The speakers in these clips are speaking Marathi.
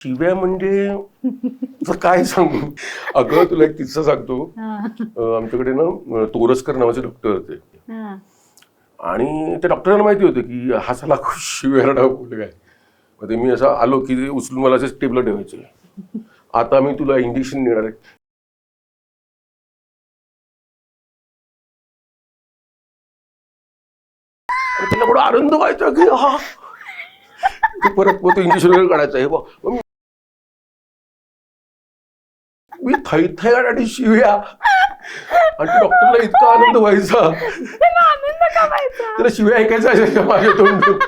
शिव्या म्हणजे तुला काय सांगू. अगं तुला एक किस्सा सांगतो. आमच्याकडे ना तोरसकर नावाचे डॉक्टर होते आणि त्या डॉक्टरांना माहिती होतं की हा साला खूप शिव्यारडा मुलगा आहे. मग ते मी असं आलो की उचलून मला असेच टेबल ठेवायचे. आता मी तुला इंजेक्शन देणार आहे. त्याला थोडा आनंद व्हायचा की हा परत मग तो इंजेक्शन वगैरे काढायचा. हे बघ मी थैथयाट शिव्या आणि डॉक्टरला इतका आनंद व्हायचा. त्याला शिव्या ऐकायचा असायच्या माझ्या तोंडून.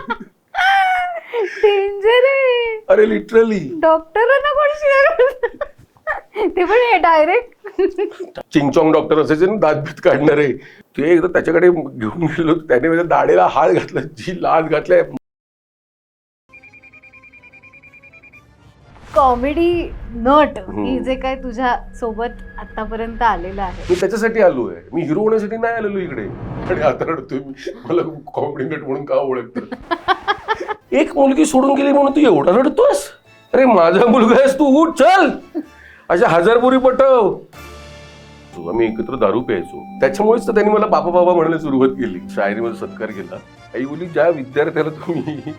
डेंजर आहे. अरे लिटरली डॉक्टरांना कोण शिव्या ते पण डायरेक्ट. चिंगचॉंग डॉक्टर असायचे ना दात बीत काढणारे. ते एकदा त्याच्याकडे घेऊन गेलो. त्याने माझ्या दाढेला हात घातला. जी लाच घातलाय. कॉमेडी नट ही जे काय तुझ्या सोबत आतापर्यंत आलेलं आहे. मी त्याच्यासाठी आलोय. मी हिरो होण्यासाठी नाही आलेलो इकडे. आणि आता रडतोय मी. मला कॉमेडी नट म्हणून का ओळखतात. एक मुलगी सोडून गेली म्हणून तू एवढा रडतोस. अरे माझा मुलगा आहेस तू. उठ चल. अशा 1000 पोरी पटव. आम्ही एकत्र दारू प्यायचो. त्याच्यामुळेच तर त्यांनी मला बाबा बाबा म्हणायला सुरुवात केली. शाळेमध्ये सत्कार केला. आई बोली ज्या विद्यार्थ्याला तुम्ही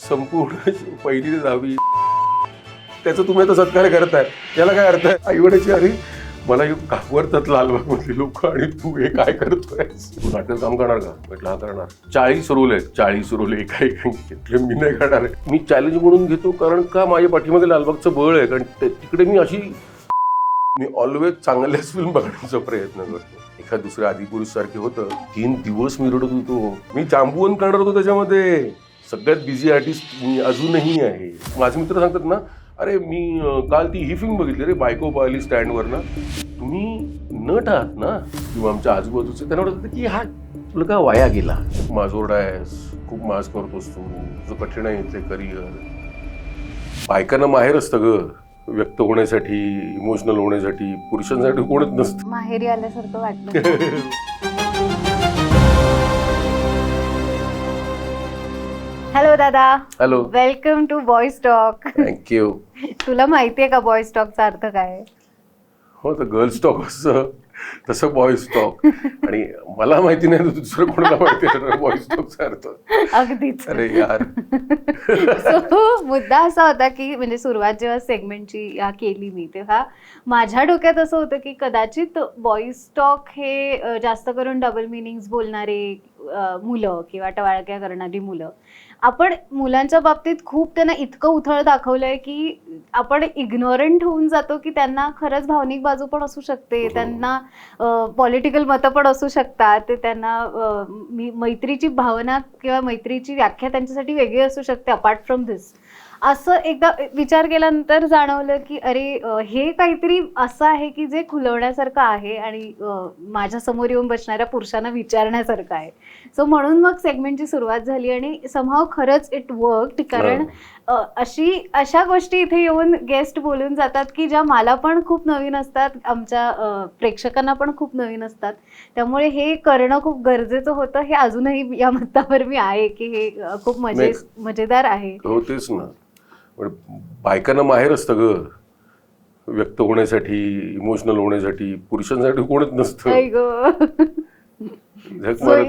संपूर्ण 1ली ते 10वी त्याचा तुम्ही आता सत्कार करताय याला काय अर्थ आहे. आई वडायची अरे मला घाबरतात लालबागमधली लोक आणि तू हे काय करतोय. तू नाटक काम करणार का. म्हटलं हा करणार. 40 रोल आहेत. 40 रोल एका घेतले मी नाही करणार. मी चॅलेंज म्हणून घेतो कारण का माझ्या पाठीमध्ये लालबागचं बळ आहे. कारण तिकडे मी ऑलवेज चांगल्याच फिल्म बघण्याचा प्रयत्न करतो. एखाद दुसऱ्या आदिपुरुष सारखे होतं. 3 दिवस मी रडत होतो. मी जांबुवन करणार होतो त्याच्यामध्ये. सगळ्यात बिझी आर्टिस्ट मी अजूनही आहे. माझे मित्र सांगतात ना अरे मी काल ही फिल्म बघितली रे बायको पाहिली स्टँडवर ना. तुम्ही नट आहात ना किंवा आमच्या आजूबाजूचे त्यांना वाटतं की हा तुला का वाया गेला. माजोरडा आहेस. खूप माज करतोस तू. तुझं कठीण आहे इथे करिअर. बायकांना माहेर असतं ग व्यक्त होण्यासाठी इमोशनल होण्यासाठी. पुरुषांसाठी कोणच नसतं. माहेरी आल्यासारखं वाटलं. हॅलो दादा. Hello. Welcome to boys talk. Thank you. तुला माहितीये का बॉयज टॉकचा अर्थ काय. हो तर गर्ल्स टॉक असं तसं बॉयज टॉक. आणि मला माहिती नाही तर दुसरं कोणाला माहिती आहे बॉयज टॉकचा अर्थ. अगदीच. अरे यार. So, मुद्दा असा होता की म्हणजे सुरुवात जेव्हा सेगमेंटची केली मी तेव्हा माझ्या डोक्यात असं होतं की कदाचित बॉईज टॉक हे जास्त करून डबल मिनिंग्स बोलणारे मुलं किंवा टवाळक्या करणारी मुलं. आपण मुलांच्या बाबतीत खूप त्यांना इतकं उथळ दाखवलंय की आपण इग्नोरंट होऊन जातो की त्यांना खरंच भावनिक बाजू पण असू शकते. त्यांना पॉलिटिकल मतं पण असू शकतात. त्यांना मैत्रीची भावना किंवा मैत्रीची व्याख्या त्यांच्यासाठी वेगळी असू शकते अपार्ट फ्रॉम धिस. असं एकदा विचार केल्यानंतर जाणवलं की अरे हे काहीतरी असं आहे की जे खुलवण्यासारखं आहे आणि माझ्या समोर येऊन बसणाऱ्या पुरुषांना विचारण्यासारखं आहे. सो म्हणून मग सेगमेंटची सुरुवात झाली आणि समहाव खरंच इट वर्कड. कारण अशा गोष्टी इथे येऊन गेस्ट बोलून जातात की ज्या मला पण खूप नवीन असतात. आमच्या प्रेक्षकांना पण खूप नवीन असतात. त्यामुळे हे करणं खूप गरजेचं होतं. हे अजूनही या मतावर मी आहे की हे खूप मजेदार आहे. हो तेच ना. बायकांना माहेर असतं ग व्यक्त होण्यासाठी इमोशनल होण्यासाठी. पुरुषांसाठी कोणच नसतं.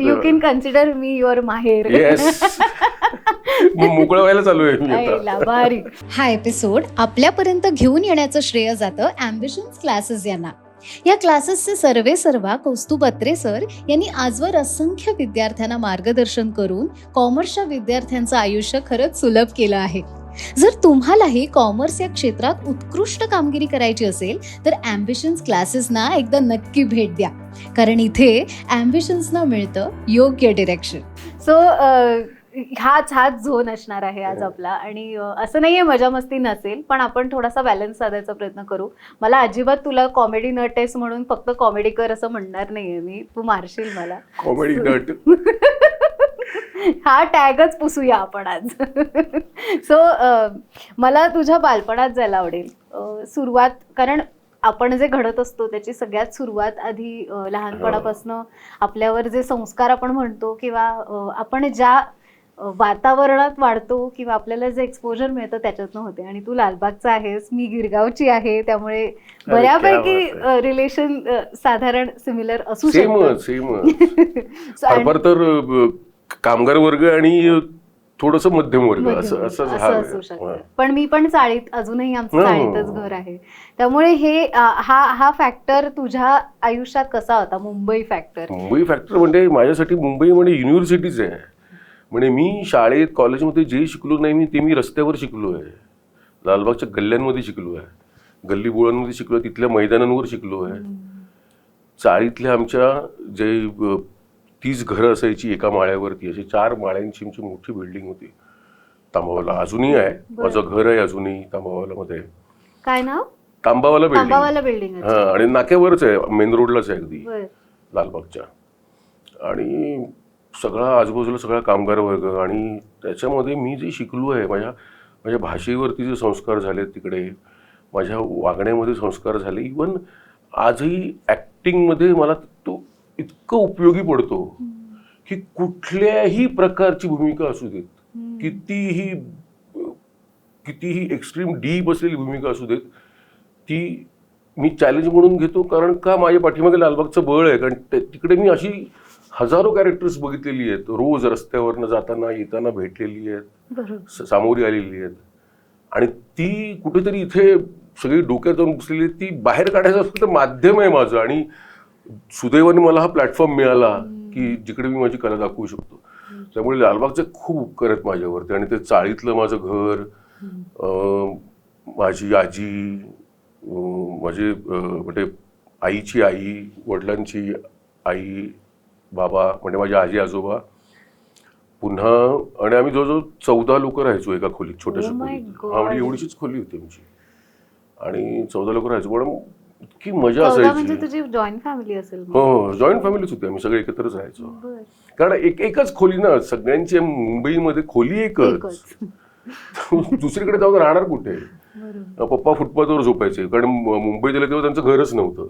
You can consider me your माहेर. येस. मोकळं व्हायला चालू आहे मी आता. हा एपिसोड आपल्यापर्यंत घेऊन येण्याचं श्रेय जातं ॲम्बिशन्स क्लासेस यांना. या क्लासेसचे सर्वेसर्वा कौस्तुभ अत्रे सर यांनी आजवर असंख्य विद्यार्थ्यांना मार्गदर्शन करून कॉमर्सच्या विद्यार्थ्यांचं आयुष्य खरंच सुलभ केलं आहे. जर तुम्हालाही कॉमर्स या क्षेत्रात उत्कृष्ट कामगिरी करायची असेल तर ॲम्बिशन्स क्लासेसना एकदा नक्की भेट द्या. कारण इथे ॲम्बिशन्सना मिळतं योग्य डिरेक्शन. सो हाच झोन असणार आहे आज आपला. आणि असं नाहीये मजा मस्ती नसेल पण आपण थोडासा बॅलन्स साधायचा प्रयत्न करू. मला अजिबात तुला कॉमेडी नट आहेस म्हणून फक्त कॉमेडी कर असं म्हणणार नाहीये मी. तू मारशील मला. कॉमेडी नट हा टॅगच पुसूया आपण आज. सो मला तुझ्या बालपणात जायला आवडेल. सुरुवात कारण आपण जे घडत असतो त्याची सगळ्यात सुरुवात आधी लहानपणापासून आपल्यावर जे संस्कार आपण म्हणतो किंवा आपण ज्या वातावरणात वाढतो किंवा आपल्याला जे एक्सपोजर मिळतं त्याच्यातनं होते. आणि तू लालबागचा आहेस, मी गिरगावची आहे, त्यामुळे बऱ्यापैकी रिलेशन साधारण सिमिलर असू शकतं. फार तर कामगार वर्ग आणि थोडस मध्यम वर्ग असं असू शकतं. पण मी पण चाळीत, अजूनही आमचं चाळीतच घर आहे, त्यामुळे हे हा फॅक्टर तुझ्या आयुष्यात कसा होता, मुंबई फॅक्टर? मुंबई फॅक्टर म्हणजे माझ्यासाठी मुंबई म्हणजे युनिव्हर्सिटीच आहे. म्हणजे मी शाळेत कॉलेजमध्ये जे शिकलो नाही ते मी रस्त्यावर शिकलो आहे, लालबागच्या गल्ल्यांमध्ये शिकलो आहे, गल्ली बोळांमध्ये शिकलो, तिथल्या मैदानांवर शिकलो आहे. चाळीतल्या आमच्या जे 30 घरं असायची एका माळ्यावरती, अशी 4 माळ्यांची आमची मोठी बिल्डिंग होती तांबावाला. अजूनही आहे, माझं घर आहे अजूनही तांबावालामध्ये. काय नाव? तांबावाला बिल्डिंग. हा, आणि नाक्यावरच आहे, मेन रोडलाच आहे अगदी लालबागच्या. आणि सगळा आजूबाजूला सगळा कामगार वर्ग, आणि त्याच्यामध्ये मी जे शिकलो आहे, माझ्या भाषेवरती जे संस्कार झाले तिकडे, माझ्या वागण्यामध्ये संस्कार झाले. इवन आजही ॲक्टिंगमध्ये मला तो इतकं उपयोगी पडतो की कुठल्याही प्रकारची भूमिका असू देत, कितीही एक्स्ट्रीम डीप असलेली भूमिका असू देत, ती मी चॅलेंज म्हणून घेतो. कारण का माझ्या पाठीमागे लालबागचं बळ आहे, कारण तिकडे मी अशी हजारो कॅरेक्टर्स बघितलेली आहेत, रोज रस्त्यावरनं जाताना येताना भेटलेली आहेत, सामोरी आलेली आहेत. आणि ती कुठेतरी इथे सगळी डोक्यात जाऊन बसलेली, ती बाहेर काढायचं असं तर माध्यम आहे माझं. आणि सुदैवाने मला हा प्लॅटफॉर्म मिळाला की जिकडे मी माझी कला दाखवू शकतो. त्यामुळे लालबागचे खूप उपकार आहेत माझ्यावरती. आणि ते चाळीतलं माझं घर, माझी आजी, माझे म्हणजे आईची आई, वडिलांची आई, बाबा म्हणजे माझे आजी आजोबा, पुन्हा. आणि आम्ही जवळजवळ 14 लोक राहायचो एका खोलीत, छोट्याशा खोलीत. हा, म्हणजे एवढीशीच खोली होती आमची, आणि 14 लोक राहायचो. पण इतकी मजा असायची. तुझी जॉईंट फॅमिली असेल? हो, जॉईंट फॅमिलीच होती, आम्ही सगळे एकत्रच राहायचो. कारण एकच खोली ना सगळ्यांची, मुंबईमध्ये खोली एकच. दुसरीकडे जाऊन राहणार कुठे? पप्पा फुटपाथवर झोपायचे, कारण मुंबईत आले तेव्हा त्यांचं घरच नव्हतं,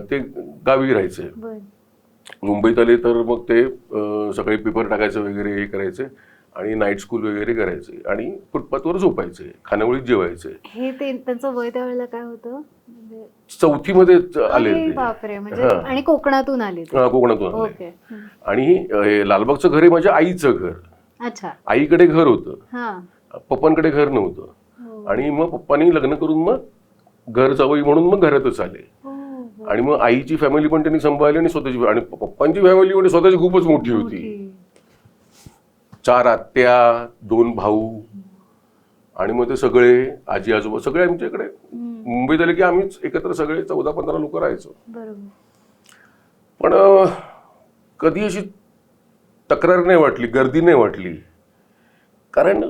ते गावी राहायचे. मुंबईत आले तर मग ते सकाळी पेपर टाकायचं वगैरे हे करायचे, आणि नाईट स्कूल वगैरे करायचे, आणि फुटपाथवर झोपायचे, खानावळीत जेवायचे. हे त्यांचं वय त्यावेळेला काय होतं? 4थी मध्ये आले. बापरे. म्हणजे आणि कोकणातून आले? कोकणातून आले. आणि लालबागचं घर आहे माझ्या आईचं घर. अच्छा. आईकडे घर होतं, पप्पांकडे घर नव्हतं. आणि मग पप्पांनी लग्न करून मग घर जावई म्हणून मग घरातच आले. आणि मग आईची फॅमिली पण त्यांनी सांभाळली, आणि स्वतःची, आणि पप्पांची फॅमिली म्हणजे स्वतःची खूपच मोठी होती. 4 आत्या, 2 भाऊ, आणि मग ते सगळे आजी आजोबा सगळे आमच्याकडे. मुंबईत आले की आम्हीच एकत्र सगळे 14-15 लोक राहायचो. पण कधी अशी तक्रार नाही वाटली, गर्दी नाही वाटली, कारण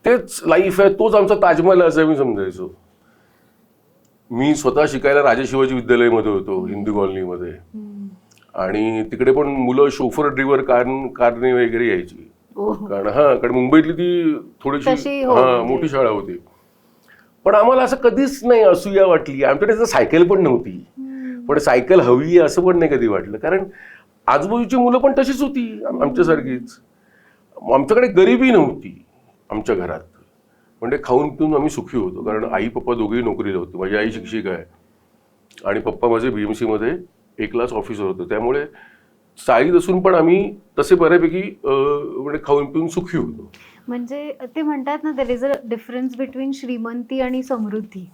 तेच लाईफ आहे, तोच आमचा ताजमहल असं मी समजायचो. मी स्वतः शिकायला राजा शिवाजी विद्यालयामध्ये होतो, हिंदू कॉलनीमध्ये. आणि तिकडे पण मुलं शोफर ड्रिव्हर कारने वगैरे यायची, कारण मुंबईतली ती थोडीशी मोठी शाळा होती. पण आम्हाला असं कधीच नाही असूया वाटली. आमच्याकडे सायकल पण नव्हती, पण सायकल हवी असं पण नाही कधी वाटलं, कारण आजूबाजूची मुलं पण तशीच होती आमच्यासारखीच. आमच्याकडे गरिबी नव्हती आमच्या घरात, म्हणजे खाऊन पिऊन आम्ही सुखी होतो. कारण आई पप्पा दोघेही नोकरीला होते. माझी आई शिक्षिका आहे, आणि पप्पा माझे BMC मध्ये A क्लास ऑफिसर होते. त्यामुळे चाळीत असून पण आम्ही तसे बऱ्यापैकी म्हणजे खाऊन पिऊन सुखी होतो. म्हणजे ते म्हणतात ना, there is a difference between श्रीमंती आणि समृद्धी.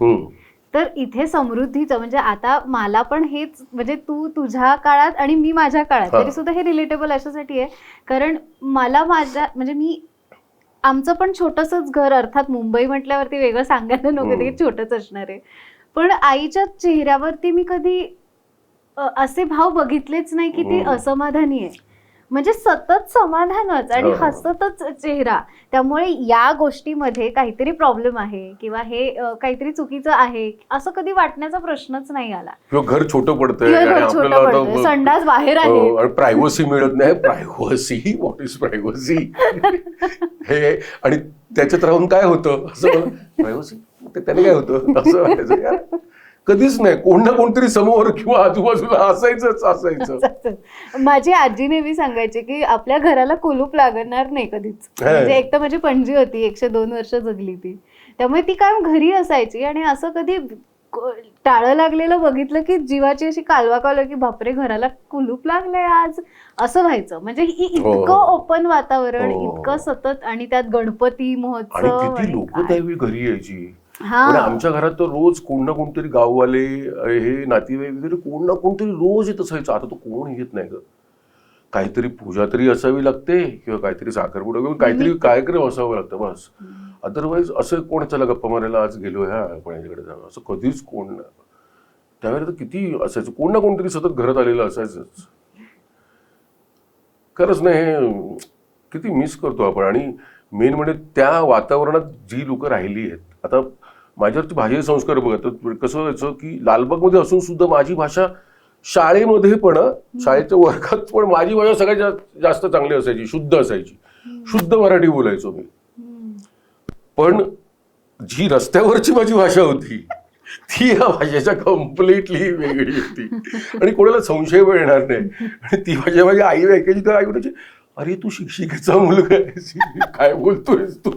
तर इथे समृद्धीचं म्हणजे आता मला पण हेच, म्हणजे तू तुझ्या काळात आणि मी माझ्या काळात, तरी सुद्धा हे रिलेटेबल अशासाठी आहे कारण मला म्हणजे आमचं पण छोटंसंच घर, अर्थात मुंबई म्हटल्यावरती वेगळं सांगायला नको, ते छोटंच असणार आहे. पण आईच्या चेहऱ्यावरती मी कधी असे भाव बघितलेच नाही की ती असमाधानी आहे. म्हणजे सतत समाधानच आणि हसतच चेहरा. त्यामुळे या गोष्टीमध्ये काहीतरी प्रॉब्लेम आहे किंवा हे काहीतरी चुकीचं आहे असं कधी वाटण्याचा प्रश्नच नाही आला. घर छोटं पडतंय, संडास बाहेर आहे, प्रायव्हसी मिळत नाही. Privacy, what is privacy? हे, आणि त्याच्यात राहून काय होतं असं, प्रायव्हसी त्याने काय होतं असं वाटायचं. कधीच नाही. कोण ना कोणतरी समोर किंवा आजूबाजूला असायचं. माझी आजी नेहमी सांगायची की आपल्या घराला कुलूप लागणार नाही कधीच. म्हणजे एक तर माझी पणजी होती, 102 वर्ष जगली ती, त्यामुळे ती कायम घरी असायची. आणि असं कधी टाळं लागलेलं बघितलं की जीवाची अशी कालवा कालवा की बापरे घराला कुलूप लागलंय आज, असं व्हायचं. म्हणजे इतकं ओपन वातावरण, इतकं सतत, आणि त्यात गणपती महोत्सव, किती लोक त्यावेळी घरी यायची. आमच्या घरात तर रोज कोण ना कोणतरी गाववाले, हे नातेवाईक वगैरे कोण ना कोणतरी रोज येत असायचं. आता तो कोण येत नाही ग. काहीतरी पूजा तरी असावी लागते किंवा काहीतरी साखरपुडा किंवा काहीतरी कार्यक्रम असावं लागतं बस. अदरवाईज असं कोणाच्याला गप्पा मारायला आज गेलो ह्या आपण याच्याकडे जाणं असं कधीच कोण नाही. त्यावेळेला तर किती असायचं, कोण ना कोणतरी सतत घरात आलेलं असायचंच. खरंच नाही, हे किती मिस करतो आपण. आणि मेन म्हणजे त्या वातावरणात जी लोक राहिली आहेत. आता माझ्यावरती भाषेचे संस्कार बघत कसं व्हायचं की लालबागमध्ये असून सुद्धा माझी भाषा शाळेमध्ये पण, शाळेच्या वर्गात पण माझी भाषा सगळ्यात जास्त चांगली असायची, शुद्ध असायची. शुद्ध मराठी बोलायचो मी. पण जी रस्त्यावरची माझी भाषा होती ती या भाषेच्या कम्प्लिटली वेगळी होती आणि कोणाला संशय येणार नाही. आणि ती भाषा माझी आई ऐकायची तर आई म्हणायची, अरे तू शिक्षिकेचा मुलगा आहेस, काय बोलतोयस तू,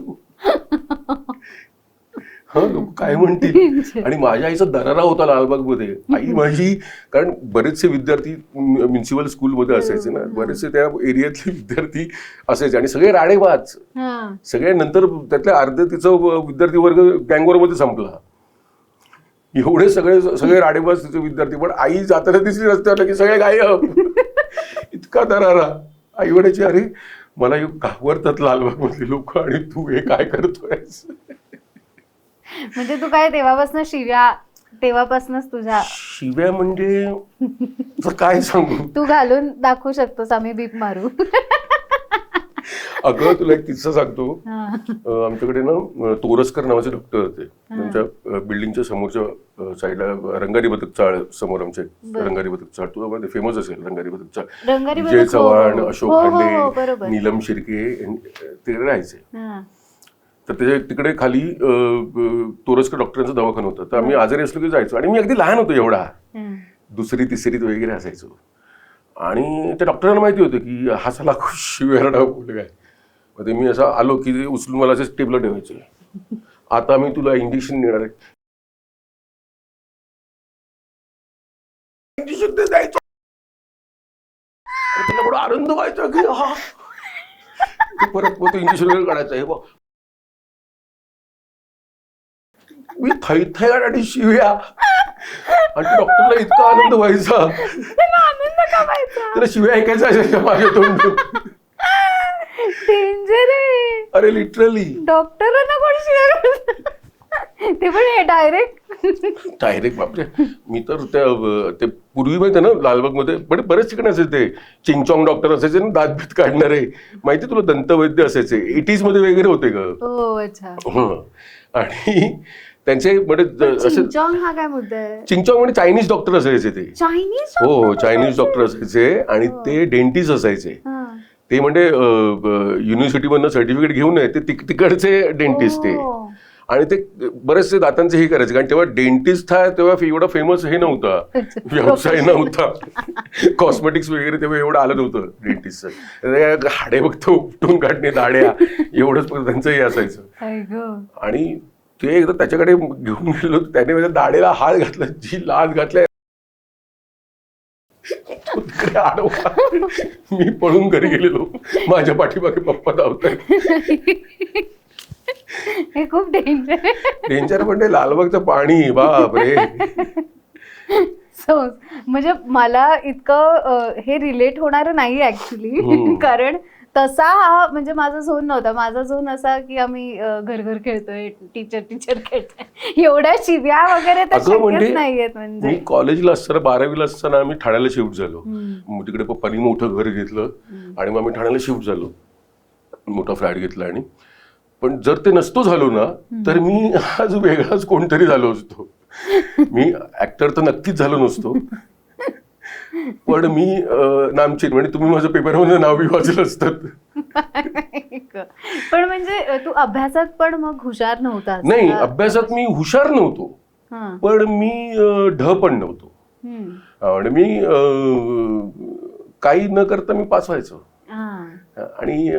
लोक काय म्हणतील. आणि माझ्या आईचा दरारा होता लालबागमध्ये. आई माझी, कारण बरेचसे विद्यार्थी म्युन्सिपल स्कूलमध्ये असायचे ना, बरेचसे त्या एरियातले विद्यार्थी असायचे आणि सगळे राडेबाज. सगळे नंतर त्यातल्या अर्धे तिचा विद्यार्थी वर्ग गँगवॉरमध्ये संपला. एवढे सगळे राडेबाज तिचे विद्यार्थी. पण आई जाताना दिसली रस्त्यावर की सगळे गायब. इतका दरारा. आई म्हणायची, अरे मला घाबरतात लालबागमधली लोक आणि तू हे काय करतोयस. म्हणजे तू काय तेव्हापासून शिव्या, तेव्हापासूनच तुझ्या शिव्या म्हणजे काय सांगू. तू घालून दाखवू शकतोस, आम्ही बीप मारू. अगं तुला एक किस्सा सांगतो. आमच्याकडे ना तोरसकर नावाचे डॉक्टर होते. त्यांच्या बिल्डिंगच्या समोरच्या साईडला रंगारी बदक चाळ समोर आमचे रंगारी बदक चाळ, तुला फेमस असेल रंगारी बदक चाळ. विजय चव्हाण, अशोक खांडे, नीलम शिर्के तिकडे राहायचे. तर त्याच्या तिकडे खाली तोरसकर डॉक्टरांचा दवाखाना होता. तर आम्ही आजारी असलो की जायचो. आणि मी अगदी लहान होतो, एवढा 2री 3रीत वगैरे असायचो. आणि त्या डॉक्टरांना माहिती होतं की हा साला खूप शिवेरडा मुलगा आहे. मग ते मी असं आलो की उचलून मला असे टेबल ठेवायचे. आता मी तुला इंजेक्शन देणार आहे. इंजेक्शन द्यायचं. त्याला थोडा आनंद व्हायचा की हा परत तो इंजेक्शन वगैरे काढायचा. हे बघ मी थैथयाट शिव्या. आणि डॉक्टरला इतका आनंद व्हायचा, त्याला शिव्या ऐकायचा असायच्या माझ्या तोंडून. अरे लिटरली डॉक्टरांना कोण शिव्या, ते पण डायरेक्ट. बापरे. मी तर ते पूर्वी माहिती आहे ना लालबागमध्ये बरेच ठिकाणी असायचे. चिंगचॉंग डॉक्टर असायचे ना, दात बीत काढणारे. माहिती तुला दंतवैद्य असायचे. 80s मध्ये वगैरे होते ग. आणि त्यांचे चिंगचॉंग हा काय मुद्दा आहे. चिंगचॉंग म्हणजे चायनीज डॉक्टर असायचे ते. हो, चायनीज डॉक्टर असायचे. आणि ते डेंटिस्ट असायचे. ते म्हणजे युनिव्हर्सिटी मधनं सर्टिफिकेट घेऊन ते तिकडचे डेंटिस्ट ते. आणि ते बरेचसे दातांचे हे करायचे. कारण तेव्हा डेंटिस्ट हा तेव्हा एवढा फेमस हे नव्हता, व्यवसाय नव्हता. कॉस्मेटिक्स वगैरे तेव्हा एवढं आलं नव्हतं डेंटिस्टचं. हाडे फक्त उपटून काढणे, दाड्या, एवढंच त्यांचं हे असायचं. आणि ते एकदा त्याच्याकडे घेऊन गेलो, त्याने माझ्या दाढेला हात घातला, जी लाच घातलाय मी पळून घरी गेलेलो. माझ्या पाठीमागे पप्पा धावताय. हे खूप डेंजर म्हणजे लालबागचं पाणी, बाप रे. म्हणजे मला इतकं हे रिलेट होणार नाही ऍक्च्युली. कारण तसा हा म्हणजे माझा झोन नव्हता. माझा झोन असा की आम्ही घर खेळतोय, टीचर खेळतोय, एवढ्या शिव्या वगैरे तर शक्यच नाहीयेत. म्हणजे मी कॉलेजला असताना 12वीला असताना आम्ही ठाण्याला शिफ्ट झालो. मग तिकडे पप्पानी मोठं घर घेतलं आणि मग आम्ही ठाण्याला शिफ्ट झालो. मोठा फ्लॅट घेतला. आणि पण जर ते नसतो झालो ना तर मी आज वेगळाच कोणतरी झालो असतो. मी ऍक्टर तर नक्कीच झालो नसतो, पण मी नामचीन म्हणजे तुम्ही माझं पेपरमध्ये नाव बी वाचलं असतं. पण म्हणजे तू अभ्यासात पण मग हुशार नव्हता? नाही, अभ्यासात मी हुशार नव्हतो. हा. पण मी ढ पण नव्हतो. आणि मी काही न करता मी पास व्हायचो. आणि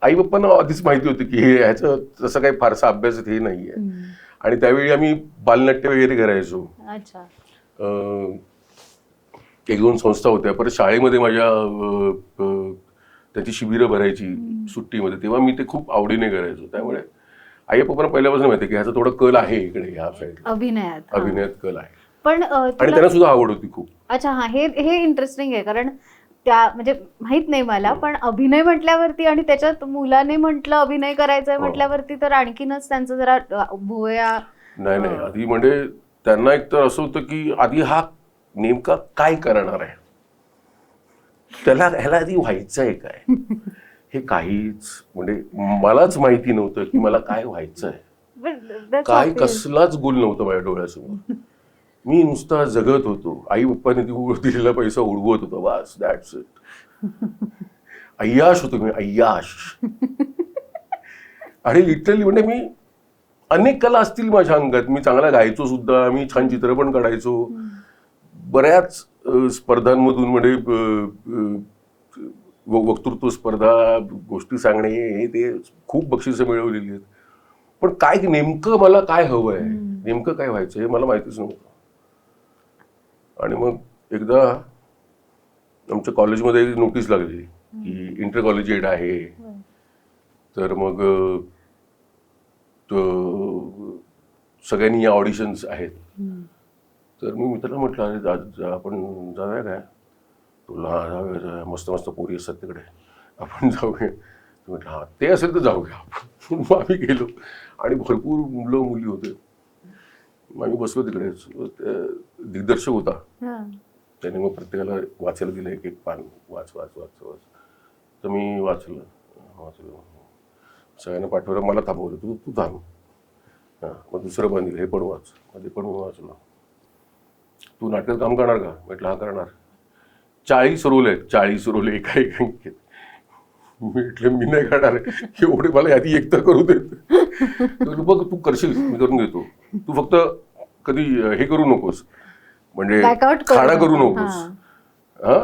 आई बाप्पांना आधीच माहिती होती की ह्याचं तसं काही फारसा अभ्यास हे नाहीये. आणि त्यावेळी आम्ही बालनाट्य वगैरे करायचो. अच्छा. 1-2 संस्था होत्या. परत शाळेमध्ये माझ्या त्याची शिबिरं भरायची सुट्टीमध्ये, तेव्हा मी ते खूप आवडीने करायचो. त्यामुळे आई बाप्पांना पहिल्यापासून माहिती की ह्याचा थोडा कल आहे इकडे, ह्या साईडला अभिनयात कल आहे. पण आणि त्यांना सुद्धा आवड होती खूप. अच्छा, हा, हे इंटरेस्टिंग आहे. कारण त्या म्हणजे माहित नाही मला, पण अभिनय म्हटल्यावरती आणि त्याच्यात मुलाने म्हटलं अभिनय करायचंय म्हटल्यावरती तर आणखीनच त्यांचं जरा भुवया. नाही, आधी म्हणजे त्यांना एक तर असं होतं की आधी हा नेमका काय करणार आहे, ह्याला आधी व्हायचं आहे काय, हे काहीच म्हणजे मलाच माहिती नव्हतं की मला काय व्हायचं आहे. काय कसलाच गोल नव्हतं माझ्या डोळ्यासमोर. मी नुसता जगत होतो. आई बाप्पाने दिलेला पैसा उडवत होतो, बस, दॅट्स इट. अय्याश होतो मी, अय्याश. आणि लिटरली म्हणजे मी अनेक कला असतील माझ्या अंगात. मी चांगला गायचो सुद्धा, मी छान चित्र पण काढायचो. बऱ्याच स्पर्धांमधून म्हणजे वक्तृत्व स्पर्धा, गोष्टी सांगणे, हे ते खूप बक्षिसं मिळवलेली आहेत. पण काय नेमकं मला काय हवंय, नेमकं काय व्हायचं हे मला माहितीच नव्हतं. आणि मग एकदा आमच्या कॉलेजमध्ये नोटीस लागली की इंटर कॉलेजिएट आहे. तर मग सगळ्यांनी या ऑडिशन्स आहेत. तर मी मित्राला म्हटलं, अरे आपण जाऊया काय, तुला जाऊया, मस्त मस्त पोरी असतात तिकडे, आपण जाऊया. म्हटलं हा, ते असेल तर जाऊया आपण. मग आम्ही गेलो आणि भरपूर मुलं मुली होते. आम्ही बसलो तिकडे. दिग्दर्शक होता, त्याने मग प्रत्येकाला वाचायला दिलं एक पान, वाच वाच वाच वाच. तर मी वाचलं. सगळ्यांना पाठवलं, मला थांबवलं, तू थांब. हां, मग दुसरं पान दिलं, हे पण वाच. मध्ये पण वाचलं. तू नाटकात काम करणार का? म्हटलं हा करणार. 40 रोल आहेत, 40 रोल एका अंकेत. म्हटलं मी नाही करणार, एवढे मला आधी एक तर करू देत. बघ तू करशील, मी करून देतो. तू फक्त कधी हे करू नकोस, म्हणजे खाडा करू नकोस. हा,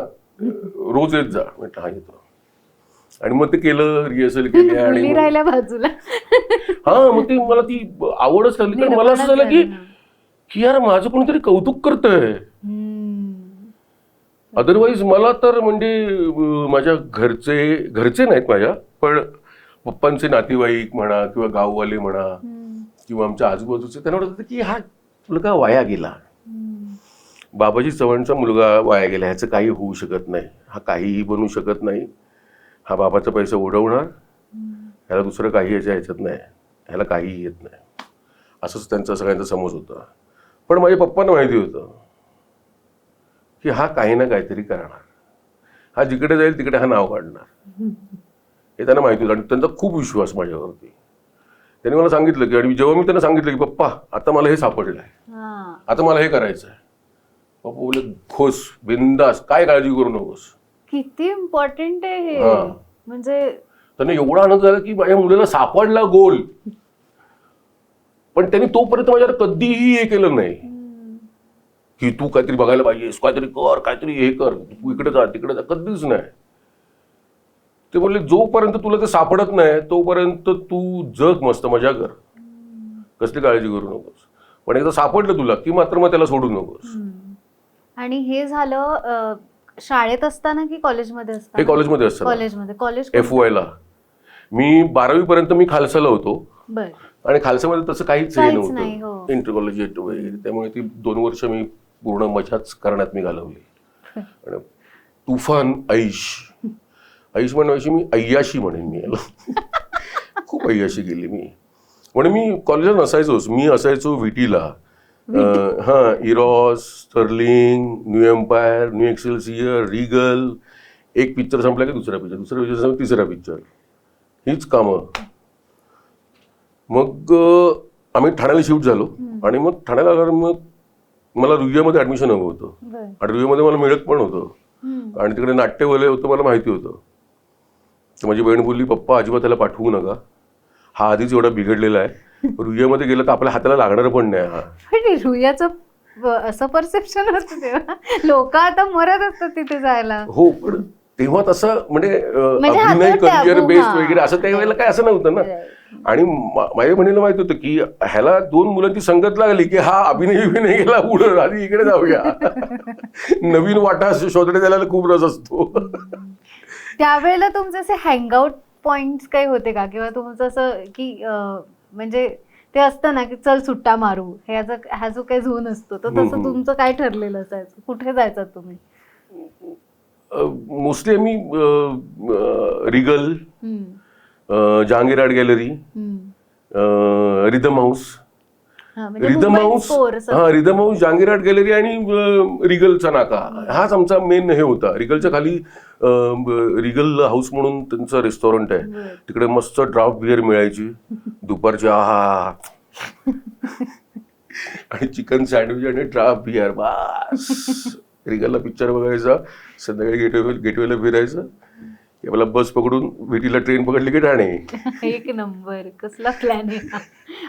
रोज येत जा. म्हटलं हा, येतो. आणि मग ते केलं, रिहर्सल केली. आणि राहिल्या बाजूला. हा, मग ती मला ती आवडच लागली. कारण मला असं झालं की यार माझं कोणीतरी कौतुक करतंय. अदरवाईज मला तर म्हणजे माझ्या घरचे नाहीत माझ्या, पण पप्पांचे नातेवाईक म्हणा किंवा गाववाले म्हणा किंवा आमच्या आजूबाजूचे, त्यांना वाटत होतं की हा मुलगा वाया गेला, बाबाजी चव्हाणचा मुलगा वाया गेला, ह्याचं काही होऊ शकत नाही, हा काहीही बनू शकत नाही, हा बाबाचा पैसा उडवणार, ह्याला दुसरं काही ह्याच्यात नाही, ह्याला काहीही येत नाही, असंच त्यांचा सगळ्यांचा समज होता. पण माझ्या पप्पांना माहिती होतं की हा काही ना काहीतरी करणार, हा जिकडे जाईल तिकडे हा नाव काढणार, हे त्यांना माहिती होतं. आणि त्यांचा खूप विश्वास माझ्यावरती. त्यांनी मला सांगितलं की, आणि जेव्हा मी त्यांना सांगितलं की पप्पा आता मला हे सापडलंय, आता मला हे करायचं आहे, पप्पा बोलले खोस, बिंदास, काय काळजी करू नकोस. किती इम्पॉर्टंट आहे हे. म्हणजे त्यांना एवढा आनंद झाला की माझ्या मुलाला सापडला गोल. पण त्यांनी तोपर्यंत माझ्यावर कधीही हे केलं नाही की तू काहीतरी बघायला पाहिजेस, काहीतरी कर, काहीतरी हे कर, तू इकडे जा तिकडे जा, कधीच नाही. ते बोलले जोपर्यंत तुला ते सापडत नाही तोपर्यंत तू जग, मस्त मजा कर, कसली काळजी करू नकोस, पण एकदा सापडलं तुला की मात्र मग त्याला सोडू नकोस. आणि हे झालं शाळेत असताना की कॉलेजमध्ये असताना? हे कॉलेजमध्ये असतं. कॉलेज FY ला. मी 12वी पर्यंत मी खालसाला होतो. आणि खालसामध्ये तसं काहीच हे नव्हतं, इंटर कॉलेजिएट वगैरे. त्यामुळे ती 2 वर्ष मी पूर्ण मजाच करण्यात मी घालवली. आणि तुफान ऐश म्हणण्याशी मी अय्याशी म्हणेन मी याला. खूप अय्याशी गेली मी. म्हणून मी कॉलेजला नसायचोच. मी असायचो VTला. Eros, Sterling, New Empire, New Excelsior, Regal. एक पिक्चर संपला की दुसरा पिक्चर संपला, तिसरा पिक्चर, हीच कामं. मग आम्ही ठाण्याला शिफ्ट झालो. आणि मग ठाण्याला आल्यावर मग मला रुईयामध्ये ॲडमिशन हवं होतं. आणि रुईयामध्ये मला मिळत पण होतं. आणि तिकडे नाट्यवलय होतं, मला माहिती होतं. तर माझी बहीण बोलली पप्पा अजिबात त्याला पाठवू नका, हा आधीच एवढा बिघडलेला आहे, रुईयामध्ये गेलं तर आपल्या हाताला लागणार पण नाही. हा पण रुईयाचं असं परसेप्शन असतं तेव्हा लोक आता मरत असतात तिथे जायला. हो, पण तेव्हा तसं म्हणजे म्हणजे अभिनय हातात करिअर taboo, बेस्ड हा. वगैरे असं त्यावेळेला काय असं नव्हतं ना. आणि माझ्या बहिणीला माहित होतं की ह्याला 2 मुलांची संगत लागली की हा अभिनय गेला पुढं, आधी इकडे जाऊया. नवीन वाटा शोधण्यात त्याला खूप रस असतो. त्यावेळेला तुमचे असे हँगआउट पॉइंट्स काही होते का, किंवा तुमचं असं की म्हणजे ते असतं ना की चल सुट्टा मारू, हा जो काही झोन असतो तर तसं तुमचं काय ठरलेलं असायचं, कुठे जायचं तुम्ही? मोस्टली आम्ही Regal, Jahangir art gallery, rhythm house, rhythm house, Jahangir art gallery आणि रिगलचा नाका, हाच आमचा मेन हे होता. रिगलच्या खाली रिगल हाऊस म्हणून त्यांचं रेस्टॉरंट आहे, तिकडे मस्त ड्राफ्ट बिअर मिळायची दुपारची. आहा, आणि चिकन सँडविच आणि ड्राफ्ट बिअर, बस. रिगलला पिक्चर बघायचा, संध्याकाळी गेटवेला फिरायचं, मला बस पकडून विटीला ट्रेन पकडली की ठाणे. एक नंबर, कसला प्लॅन आहे.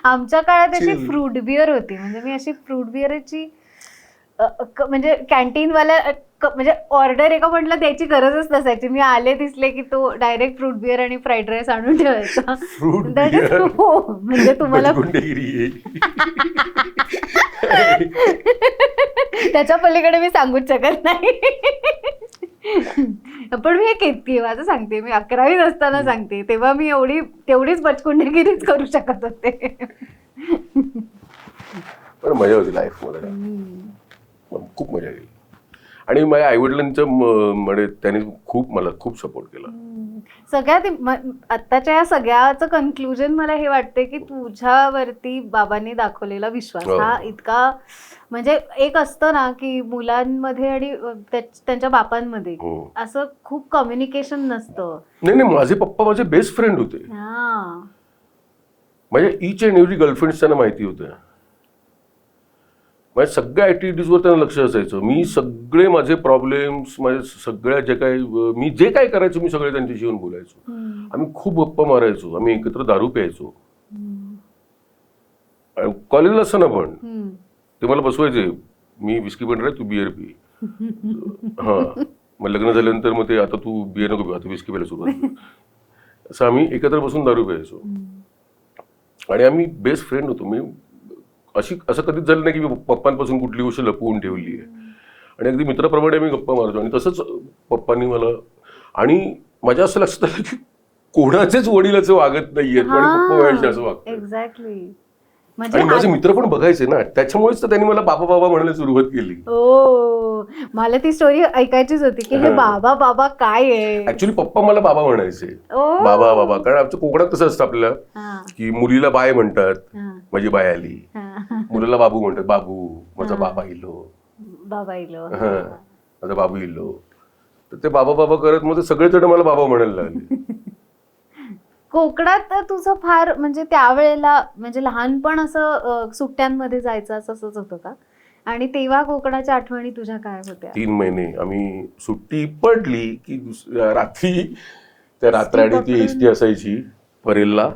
आमच्या काळात अशी फ्रूट बिअर होती, म्हणजे मी अशी फ्रूट बिअरची म्हणजे कॅन्टीनवाल्या म्हणजे ऑर्डर एका म्हटलं द्यायची गरजच नसायची. मी आले दिसले की तो डायरेक्ट फ्रूट बिअर आणि फ्राईड राईस आणून ठेवायचा. हो, म्हणजे तुम्हाला त्याच्या पलीकडे मी सांगूच शकत नाही. पण मी किती माझं सांगते, मी 11वीत असताना सांगते, तेव्हा मी तेवढीच बचकुंडेगिरीच करू शकत होते. पण मजा होती लाईफ मध्ये, खूप मजा गेली. आणि माझ्या आईवडिलांच्या म्हणजे त्यांनी मला खूप सपोर्ट केला. सगळ्यात आत्ताच्या या सगळ्याचं कन्क्लुजन मला हे वाटते की तुझ्यावरती बाबांनी दाखवलेला विश्वास हा इतका, म्हणजे एक असतं ना की मुलांमध्ये आणि त्यांच्या बापांमध्ये असं खूप कम्युनिकेशन नसतं. नाही, माझे पप्पा माझे बेस्ट फ्रेंड होते. माझ्या ईच अँड एव्हरी गर्लफ्रेंड त्यांना माहिती होत्या. माझ्या सगळ्या ऍक्टिव्हिटीजवर त्यांना लक्ष असायचं. मी सगळे माझे प्रॉब्लेम्स, माझ्या सगळ्या मी जे काय करायचो मी सगळे त्यांच्याशी येऊन बोलायचो. आम्ही खूप गप्पा मारायचो, आम्ही एकत्र दारू प्यायचो. कॉलेजला असताना पण ते मला बसवायचे, मी विस्की पिणार आहे, तू बिअर पी. हा, मग लग्न झाल्यानंतर मग ते आता तू बिअर नको पिऊ, आता विस्की प्यायला सुरुवात कर. असं आम्ही एकत्र बसून दारू प्यायचो आणि आम्ही बेस्ट फ्रेंड होतो. मी असं कधीच झालं नाही की मी पप्पांपासून कुठली गोष्ट लपवून ठेवली आहे. आणि अगदी मित्राप्रमाणे मी गप्पा मारतो. आणि तसंच पप्पांनी मला, आणि माझ्या असं लक्षात आलं की कोणाचेच वडील असं वागत नाहीयेत आणि पप्पा माझ्याशी असं वागतात. एक्झॅक्टली. आणि माझे मित्र पण बघायचे ना, त्याच्यामुळेच तर त्यांनी मला बाबा बाबा म्हणायला सुरुवात केली. ओ, मला ती स्टोरी ऐकायचीच होती की हे बाबा बाबा काय आहे. ऍक्च्युली पप्पा मला बाबा म्हणायचे, बाबा बाबा. कारण आमच्या कोकणात कसं असतं आपल्याला की मुलीला बाय म्हणतात, माझी बाय आली, मुलाला बाबू म्हणतात, बाबू, माझा बाबा इलो, बाबा इलो, माझा बाबू इलो. तर ते बाबा बाबा करत मग सगळे जण मला बाबा म्हणायला लागले. कोकणात तुझं फार म्हणजे त्यावेळेला म्हणजे लहानपण असं सुट्ट्यांमध्ये जायचं असंच होतं का? आणि तेव्हा कोकणाच्या आठवणी तुझ्या काय होत्या? 3 महिने आम्ही सुट्टी पडली की रात्री त्या रात्राडी ती एसटी असायची परेलला,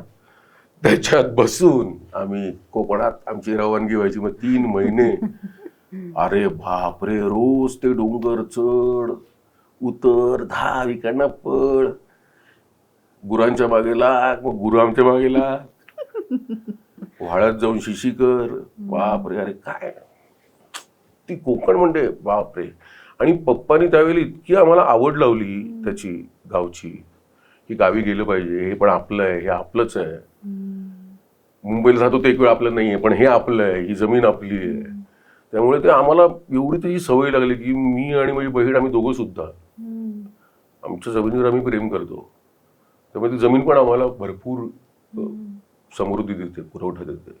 त्याच्यात बसून आम्ही कोकणात आमची रवानगी व्हायची. मग 3 महिने अरे बापरे, रोज ते डोंगर चढ उतर, धाव इकडनं पळ, गुरांच्या मागे लाग, मग गुरु आमच्या मागे लाग, वाळत जाऊन शिशी कर. बापरे, अरे काय ती कोकण म्हणजे बापरे. आणि पप्पानी त्यावेळी इतकी आम्हाला आवड लावली त्याची गावची, की गावी गेलं पाहिजे, हे पण आपलं आहे, हे आपलंच आहे. मुंबईला राहतो ते एक वेळ आपलं नाहीये, पण हे आपलं आहे, ही जमीन आपली आहे. त्यामुळे ते आम्हाला एवढी त्याची सवय लागली की मी आणि माझी बहीण, आम्ही दोघं सुद्धा आमच्या जमिनीवर आम्ही प्रेम करतो. त्यामुळे ती जमीन पण आम्हाला भरपूर समृद्धी देते, पुरवठा देते.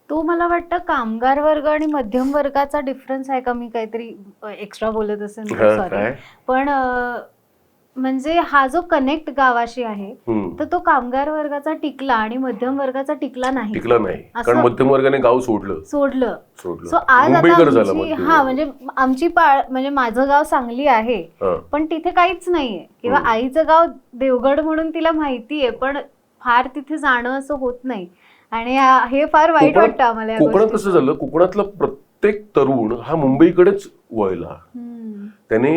तो मला वाटतं कामगार वर्ग आणि मध्यम वर्गाचा डिफरन्स आहे का? मी काहीतरी एक्स्ट्रा बोलत असेल, सॉरी. पण म्हणजे हा जो कनेक्ट गावाशी आहे तर तो कामगार वर्गाचा टिकला आणि मध्यम वर्गाचा टिकला नाही. कारण मध्यम वर्गाने गाव सोडलं. सो आज आता म्हणजे आमची म्हणजे माझं गाव सांगली आहे, पण तिथे काहीच नाहीये. किंवा आईचं गाव देवगड म्हणून तिला माहितीये, पण फार तिथे जाणं असं होत नाही. आणि हे फार वाईट कोकणात- वाटतं आम्हाला या कोकणात गोष्टीचं. कसं झालं, कोकणातला प्रत्येक तरुण हा मुंबईकडेच वळला. त्याने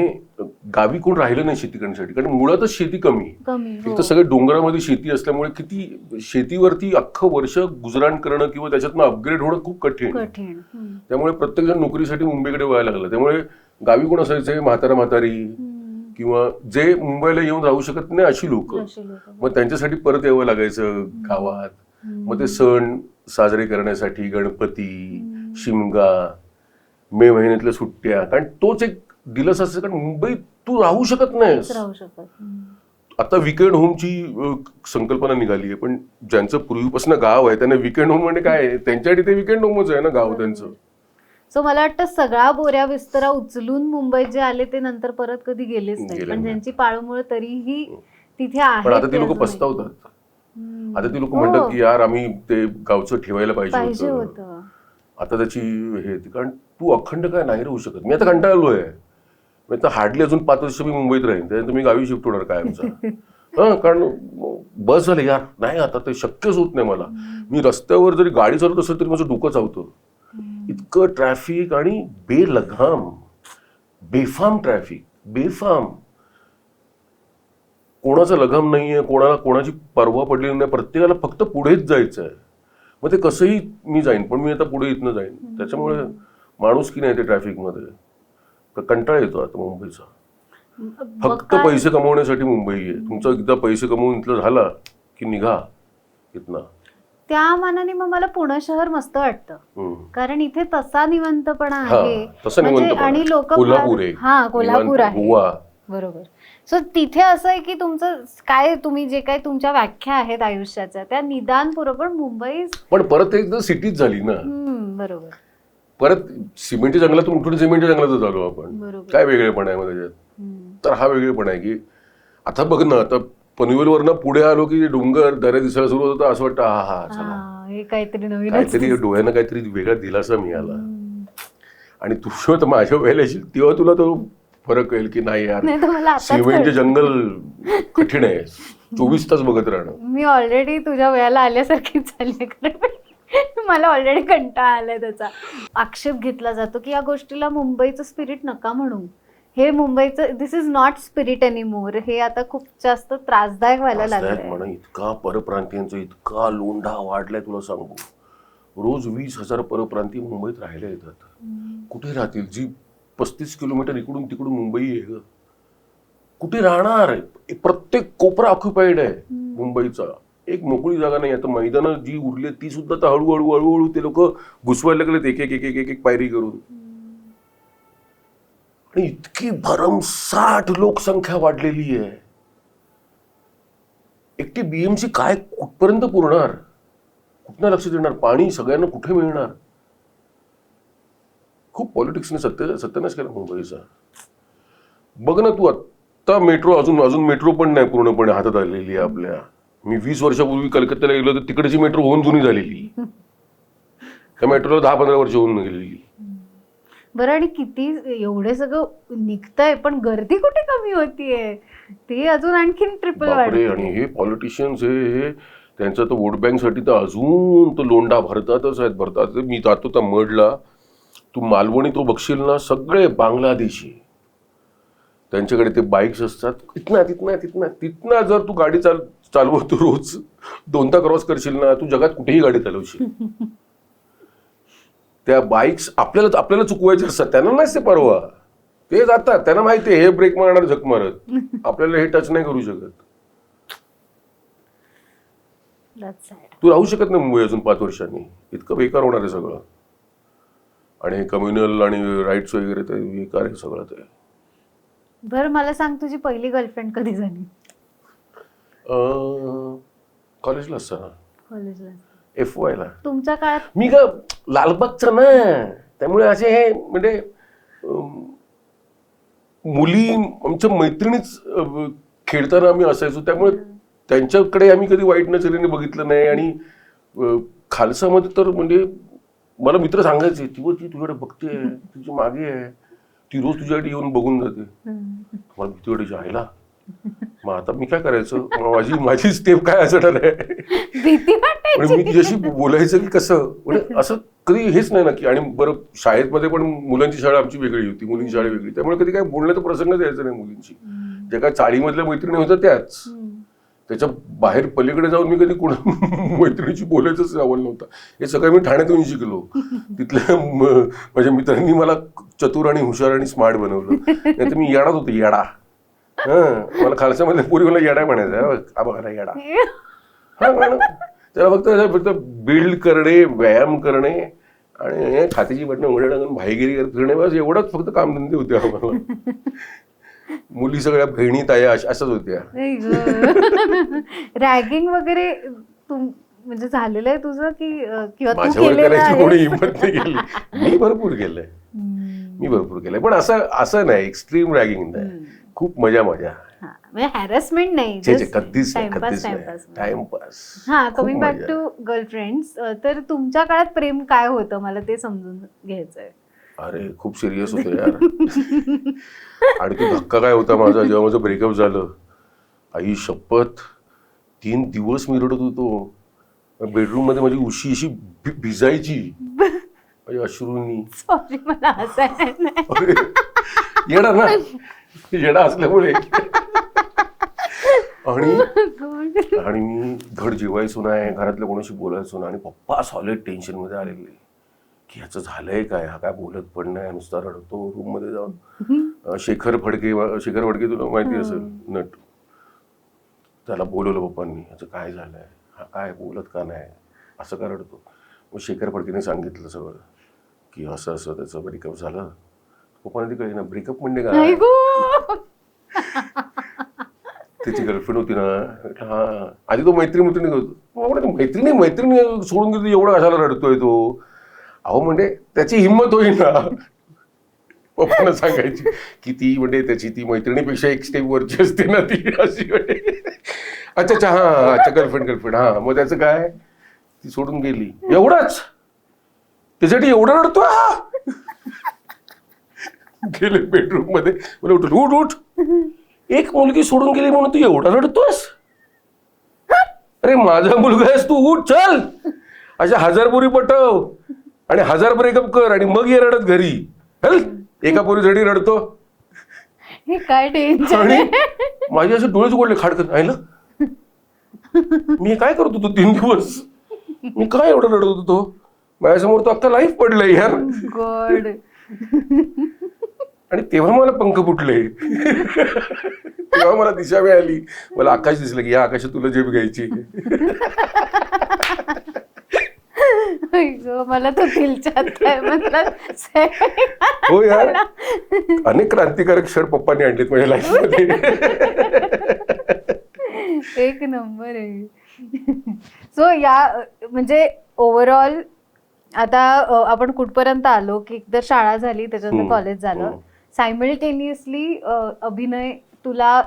गावी कोण राहिलं नाही शेती करण्यासाठी, कारण मुळातच शेती कमी. कमी एक हो. तर सगळ्या डोंगरामध्ये शेती असल्यामुळे किती शेतीवरती अख्खं वर्ष गुजराण करणं किंवा त्याच्यातनं अपग्रेड होणं खूप कठीण. कठीण त्यामुळे प्रत्येक जण नोकरीसाठी मुंबईकडे वळायला लागला. त्यामुळे गावी कोण असायचे, म्हातारी किंवा जे मुंबईला येऊन राहू शकत नाही अशी लोक, अशी लोकं. मग त्यांच्यासाठी परत यावं लागायचं गावात. मग ते सण साजरे करण्यासाठी गणपती, शिमगा, मे महिन्यातल्या सुट्ट्या, कारण तोच एक दिलस असं, कारण मुंबईत तू राहू शकत नाहीस. राहू शकत. आता विकेंड होमची संकल्पना निघाली आहे, पण ज्यांचं पूर्वीपासून गाव आहे त्यांना विकेंड होम म्हणजे काय आहे, त्यांच्यासाठी ते विकेंड होमच आहे ना गाव त्यांचं. सो मला वाटतं सगळा बोऱ्या विस्तारा उचलून मुंबईत जे आले ते नंतर परत कधी गेलेच नाही, गेले पण नाही. ज्यांची पाळमुळं तरीही तिथे आहेत. पण आता ती ते लोक अजूनही. पस्तावतात. आता ती लोक हो. म्हणतात की यार आम्ही ते गावचं ठेवायला पाहिजे पाहिजे होतं. होतं. आता त्याची हे, कारण तू अखंड काय नाही राहू शकत. मी आता कंटाळलोय. मी आता हार्डली अजून 5 वर्ष मी मुंबईत राहीन, त्यानंतर मी गावी शिफ्ट होणार कायमचा. कारण बस झालं यार, नाही आता ते शक्यच होत नाही मला. मी रस्त्यावर जरी गाडी चालवत असेल तरी माझं डोकं चावतं. इतकं ट्रॅफिक आणि बेलगाम बेफाम ट्रॅफिक, बेफाम. कोणाचं लगाम नाहीये, कोणाला कोणाची पर्वा पडलेली नाही, प्रत्येकाला फक्त पुढेच जायचं आहे. मग ते कसंही मी जाईन, पण मी आता पुढे इथनं जाईन. त्याच्यामुळे माणूस की नाही ते ट्रॅफिकमध्ये कंटाळा येतो आता मुंबईचा. फक्त पैसे कमवण्यासाठी मुंबई आहे. तुमचं एकदा पैसे कमवून इथलं झाला की निघा इथनं. त्या मानाने मग मला पुणे शहर मस्त वाटतं, कारण इथे तसा निवंतपणा आहे. तसं निवंतपणा आहे. आणि लोक कोल्हापूर आहे, हा कोल्हापूर आहे, गोवा. बरोबर. सो तिथे असं आहे की तुमचं काय, तुम्ही जे काय तुमच्या व्याख्या आहेत आयुष्याच्या त्या निदान बरोबर मुंबई. पण परत एकदा सिटीच झाली ना. बरोबर. परत सिमेंटच्या जंगलातून उठून सिमेंटच्या जंगलात झालो आपण. बरोबर. काय वेगळेपणा आहे मग त्याच्यात. तर हा वेगळेपणा आहे की आता बघ ना, आता पनवेलवरनं पुढे आलो की डोंगर दऱ्या दिसायला सुरू होतं, असं वाटतं हा हा चला हे काहीतरी नवीन, काहीतरी डोळ्यानं काहीतरी वेगळा दिलासा मिळाला. आणि तुझं तर माझ्या वेळेला येशील तेव्हा तुला तो फरक कळेल की नाही यार, सिमेंटचे जंगल कठीण आहे, 24 तास बघत राहणं. मी ऑलरेडी तुझ्या वेळेला आल्यासारखीच झाली, कारण मला ऑलरेडी कंटाळा आलाय त्याचा. आक्षेप घेतला जातो की या गोष्टीला मुंबईचं स्पिरिट नका म्हणू, हे मुंबईचं दिस इज नॉट स्पिरिट एनिमोर, हे आता खूप जास्त त्रासदायक व्हायला लागलंय. म्हणा इतका परप्रांतीयांचा इतका लोंढा वाढलाय तुला सांगू. रोज 20,000 परप्रांतीय मुंबईत राहायला येतात. कुठे राहतील? जी 35 किलोमीटर इकडून तिकडून मुंबई आहे ग, कुठे राहणार? प्रत्येक कोपरा ऑक्युपाईड आहे मुंबईचा, एक मोकळी जागा नाही. आता मैदानं जी उरली ती सुद्धा तर हळूहळू हळूहळू ते लोक घुसवायला लागलेत एक एक एक एक एक पायरी करून. आणि इतकी भरमसाठ लोकसंख्या वाढलेली आहे. एकटी बीएमसी काय कुठपर्यंत पुरणार? कुठनं लक्ष देणार? पाणी सगळ्यांना कुठे मिळणार? खूप पॉलिटिक्सने सत्यानाश केला मुंबईचा. बघ ना तू, आता मेट्रो अजून मेट्रो पण नाही पूर्णपणे हातात आलेली आहे आपल्या. मी 20 वर्षापूर्वी कलकत्त्याला गेलो तर तिकडची मेट्रो होऊन जुनी झालेली, त्या मेट्रोला 10-15 वर्ष होऊन गेलेली. बरं, आणि किती एवढे सगळं निघतंय पण गर्दी कुठे कमी होतीये, ते अजून आणखीन ट्रिपल वाढते. आणि हे पॉलिटिशियन्स हे त्यांचं तर वोट बँकसाठी तर अजून तो लोंढा भरतातच आहेत. मी जातो त्या मडला, तू मालवणी तो बघशील ना, सगळे बांगलादेशी, त्यांच्याकडे ते बाईक्स असतात. तिथनं जर तू गाडी चालवतो रोज 2दा क्रॉस करशील ना, तू जगात कुठेही गाडी चालवशील. त्या बाईक्स आपल्याला चुकवायचे असतात, त्यांना नाही ते परवा, ते जातात, त्यांना माहिती आहे हे ब्रेक मारणार झक मारत, आपल्याला हे टच नाही करू शकत. तू राहू शकत नाही मुंबई अजून 5 वर्षांनी, इतकं बेकार होणार आहे सगळं. आणि कम्युनल आणि राईट्स वगैरे ते बेकार आहे सगळं. ते बरं, मला सांग तुझी पहिली गर्लफ्रेंड कधी झाली? कॉलेजला असताना, कॉलेजला. FY ला. तुमच्या काळात? मी का लालबागचा ना, त्यामुळे असे हे म्हणजे मुली आमच्या मैत्रिणीच खेळताना आम्ही असायचो, त्यामुळे त्यांच्याकडे आम्ही कधी वाईट नजरेने बघितलं नाही. आणि खालसामध्ये तर म्हणजे मला मित्र सांगायचे, ती तुझ्याकडे बघते, तुझी मागे आहे, ती रोज तुझ्याकडे येऊन बघून जाते. मला भीती वाटायची, आईला मग आता मी काय करायचं, मग माझी स्टेप काय असणार आहे. भीती म्हणजे वाटायची. मी तिच्याशी बोलायचं की कसं, म्हणजे असं कधी हेच नाही ना की. आणि बरं शाळेमध्ये पण मुलांची शाळा आमची वेगळी होती, मुलींची शाळा वेगळी, त्यामुळे कधी काय बोलण्याचा प्रसंग यायचा नाही मुलींची. ज्या काय चाळीमधल्या मैत्रिणी होत्या त्याच, त्याच्या बाहेर पलीकडे जाऊन मी कधी कुणा मैत्रिणीशी बोलायचंच आवड नव्हता. हे सगळं मी ठाण्यात येऊन शिकलो. तिथल्या माझ्या मित्रांनी मला चतुर आणि हुशार आणि स्मार्ट बनवलं. नाही तर मी येडाच होतो, येडा. मला खालच्यामध्ये पोरी मला येडा म्हणायचा, बघा येडा. हा मॅडम, त्याला फक्त बिल्ड करणे, व्यायाम करणे आणि छातीची बटणं उघडे टाकून भाईगिरी करत फिरणे, बस एवढंच फक्त कामधंदे होते आम्हाला. मुली सगळ्या बहिणी ताया अशाच होत्या. रॅगिंग वगैरे म्हणजे झालेलं आहे तुझं की किंवा तू माझ्यावर केलेलं करायची आहे? कोणी हिंमत नाही केली. मी भरपूर केलंय, पण असं नाही एक्स्ट्रीम रॅगिंग नाही. खूप मजा हा, म्हणजे हॅरसमेंट नाही, कधीच टाइमपास. टाइमपास. हा, कमिंग बॅक टू गर्लफ्रेंड्स, तर तुमच्या काळात प्रेम काय होतं मला ते समजून घ्यायचंय. अरे खूप सिरियस होतं यार. आणि तो धक्का काय होता माझा, जेव्हा माझं ब्रेकअप झालं, आई शपथ 3 दिवस मी रडत होतो. बेडरूम मध्ये माझी उशी अशी भिजायची माझ्या अश्रूंनी. सॉरी, मला हसायला येडा ना, येडा असल्यामुळे. आणि मी धड जेवायचो नाही, घरातल्या कोणाशी बोलायचो ना. आणि पप्पा सॉलिड टेन्शन मध्ये आलेले की ह्याचं झालंय काय, हा काय बोलत पण नाही, नुसता रडतो. रूम मध्ये जाऊन शेखर फडके तुला माहिती असेल, नट, त्याला बोलवलं पप्पांनी, ह्याचं काय झालंय, हा काय बोलत का नाही, असं का रडतो. मग शेखर फडकेने सांगितलं सगळं की असं असं त्याचं ब्रेकअप झालं. पप्पाने ती कळली ना, ब्रेकअप म्हणजे काय. त्याची गर्लफ्रेंड होती ना. हा, आधी तो मैत्रिणी होतो. मैत्रिणी सोडून गेली, एवढा कशाला रडतोय तो. अहो म्हणजे त्याची हिंमत होईल ना. पप्पांना सांगायची की ती म्हणजे त्याची ती मैत्रिणीपेक्षा एक स्टेप वरची असते ना ती, अशी म्हणजे. अच्छा हा, अच्छा गर्लफ्रेंड हा. मग त्याचं काय, ती सोडून गेली एवढंच, त्याच्यासाठी एवढं रडतो. गेले बेडरूम मध्ये, मला उठ उठ, एक मुलगी सोडून गेली म्हणून तू एवढा रडतोस. अरे माझा मुलगा आहेस तू, उठ चल. अशा 1000 पोरी पटव आणि 1000 ब्रेकअप कर आणि मग ये रडत घरी. चल, एका पोरीसाठी रडतो. हे काय टेन्शन. आणि माझे असे डोळेच उघडले खाडकन. आहे ना, मी काय करत होतो 3 दिवस, मी काय एवढं रडत होतो. माझ्यासमोर तो अख्खा लाईफ पडलाय यार. गॉड. आणि तेव्हा मला पंख फुटले. तेव्हा मला दिशा मिळाली, मला आकाश दिसलं की या आकाशात तुला जेब घ्यायची. मला तो हो यार, अनेक क्रांतिकारक क्षण पप्पांनी आणलेत माझ्या लाईफ मध्ये. एक नंबर आहे. सो या म्हणजे ओव्हरऑल आता आपण कुठपर्यंत आलो की एकदा शाळा झाली, त्याच्यानंतर कॉलेज झालं, सायमल्टेनियसली अभिनय तुला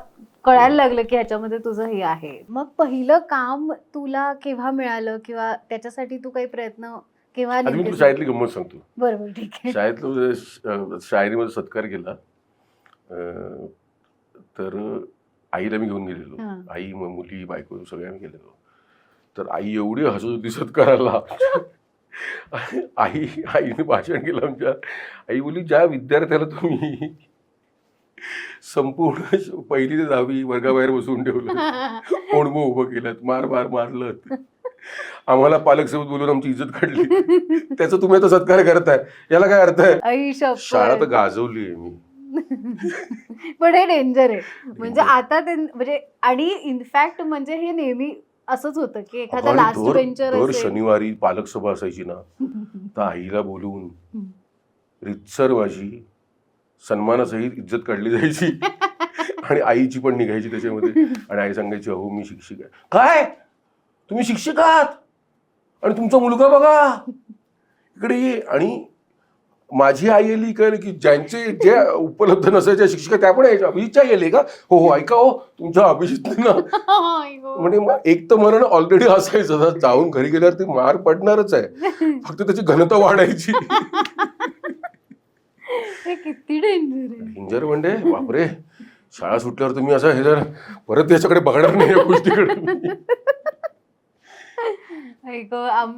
कळायला लागलं की ह्याच्यामध्ये तुझं हे आहे. मग पहिलं काम तुला केव्हा मिळालं किंवा त्याच्यासाठी तू काही प्रयत्न केव्हा? मी तुला शाळेतली गंमत सांगतो. बरोबर, ठीक आहे. शाळेतलं शाळेमध्ये सत्कार केला, तर आईला मी घेऊन गेलेलो. आई मुली बायको सगळ्यांनी गेलेलो. तर आई एवढी हसत होती सत्काराला. आईने भाषण केलं आमच्या. आई बोली, ज्या विद्यार्थ्याला तुम्ही संपूर्ण 1ली ते 10वी वर्गाबाहेर बसवून ठेवलं, कोणमं उभं केलं, मारलं, आम्हाला पालकसोबत बोलून आमची इज्जत काढली, त्याचा तुम्ही आता सत्कार करताय, याला काय अर्थ आहे. शाळा तर गाजवली आहे मी. पण हे डेंजर आहे. म्हणजे आता ते म्हणजे, आणि इनफॅक्ट म्हणजे हे नेहमी असंच होतं की एखादा लास्ट बेंचर दर शनिवारी पालक सभा असायची ना, तर आईला बोलून रितसर माझी सन्मानासहित इज्जत काढली जायची. आणि आईची पण निघायची त्याच्यामध्ये. आणि आई सांगायची, अहो मी शिक्षिका आहे. काय तुम्ही शिक्षक आहात आणि तुमचा मुलगा बघा इकडे ये. आणि माझी आई आली काय की ज्यांचे जे उपलब्ध नसायच्या शिक्षिका त्या पण यायच्या. अभिजितच्या गेले का, हो ऐका हो तुमच्या अभिजित ना. म्हणजे एक तर मरण ऑलरेडी असायचं, जाऊन घरी गेल्यावर ती मार पडणारच आहे, फक्त त्याची घनता वाढायची. किती डेंजर म्हणजे बापरे, शाळा सुटल्यावर तुम्ही असं हे जर परत याच्याकडे बघणार नाही या गोष्टीकडे.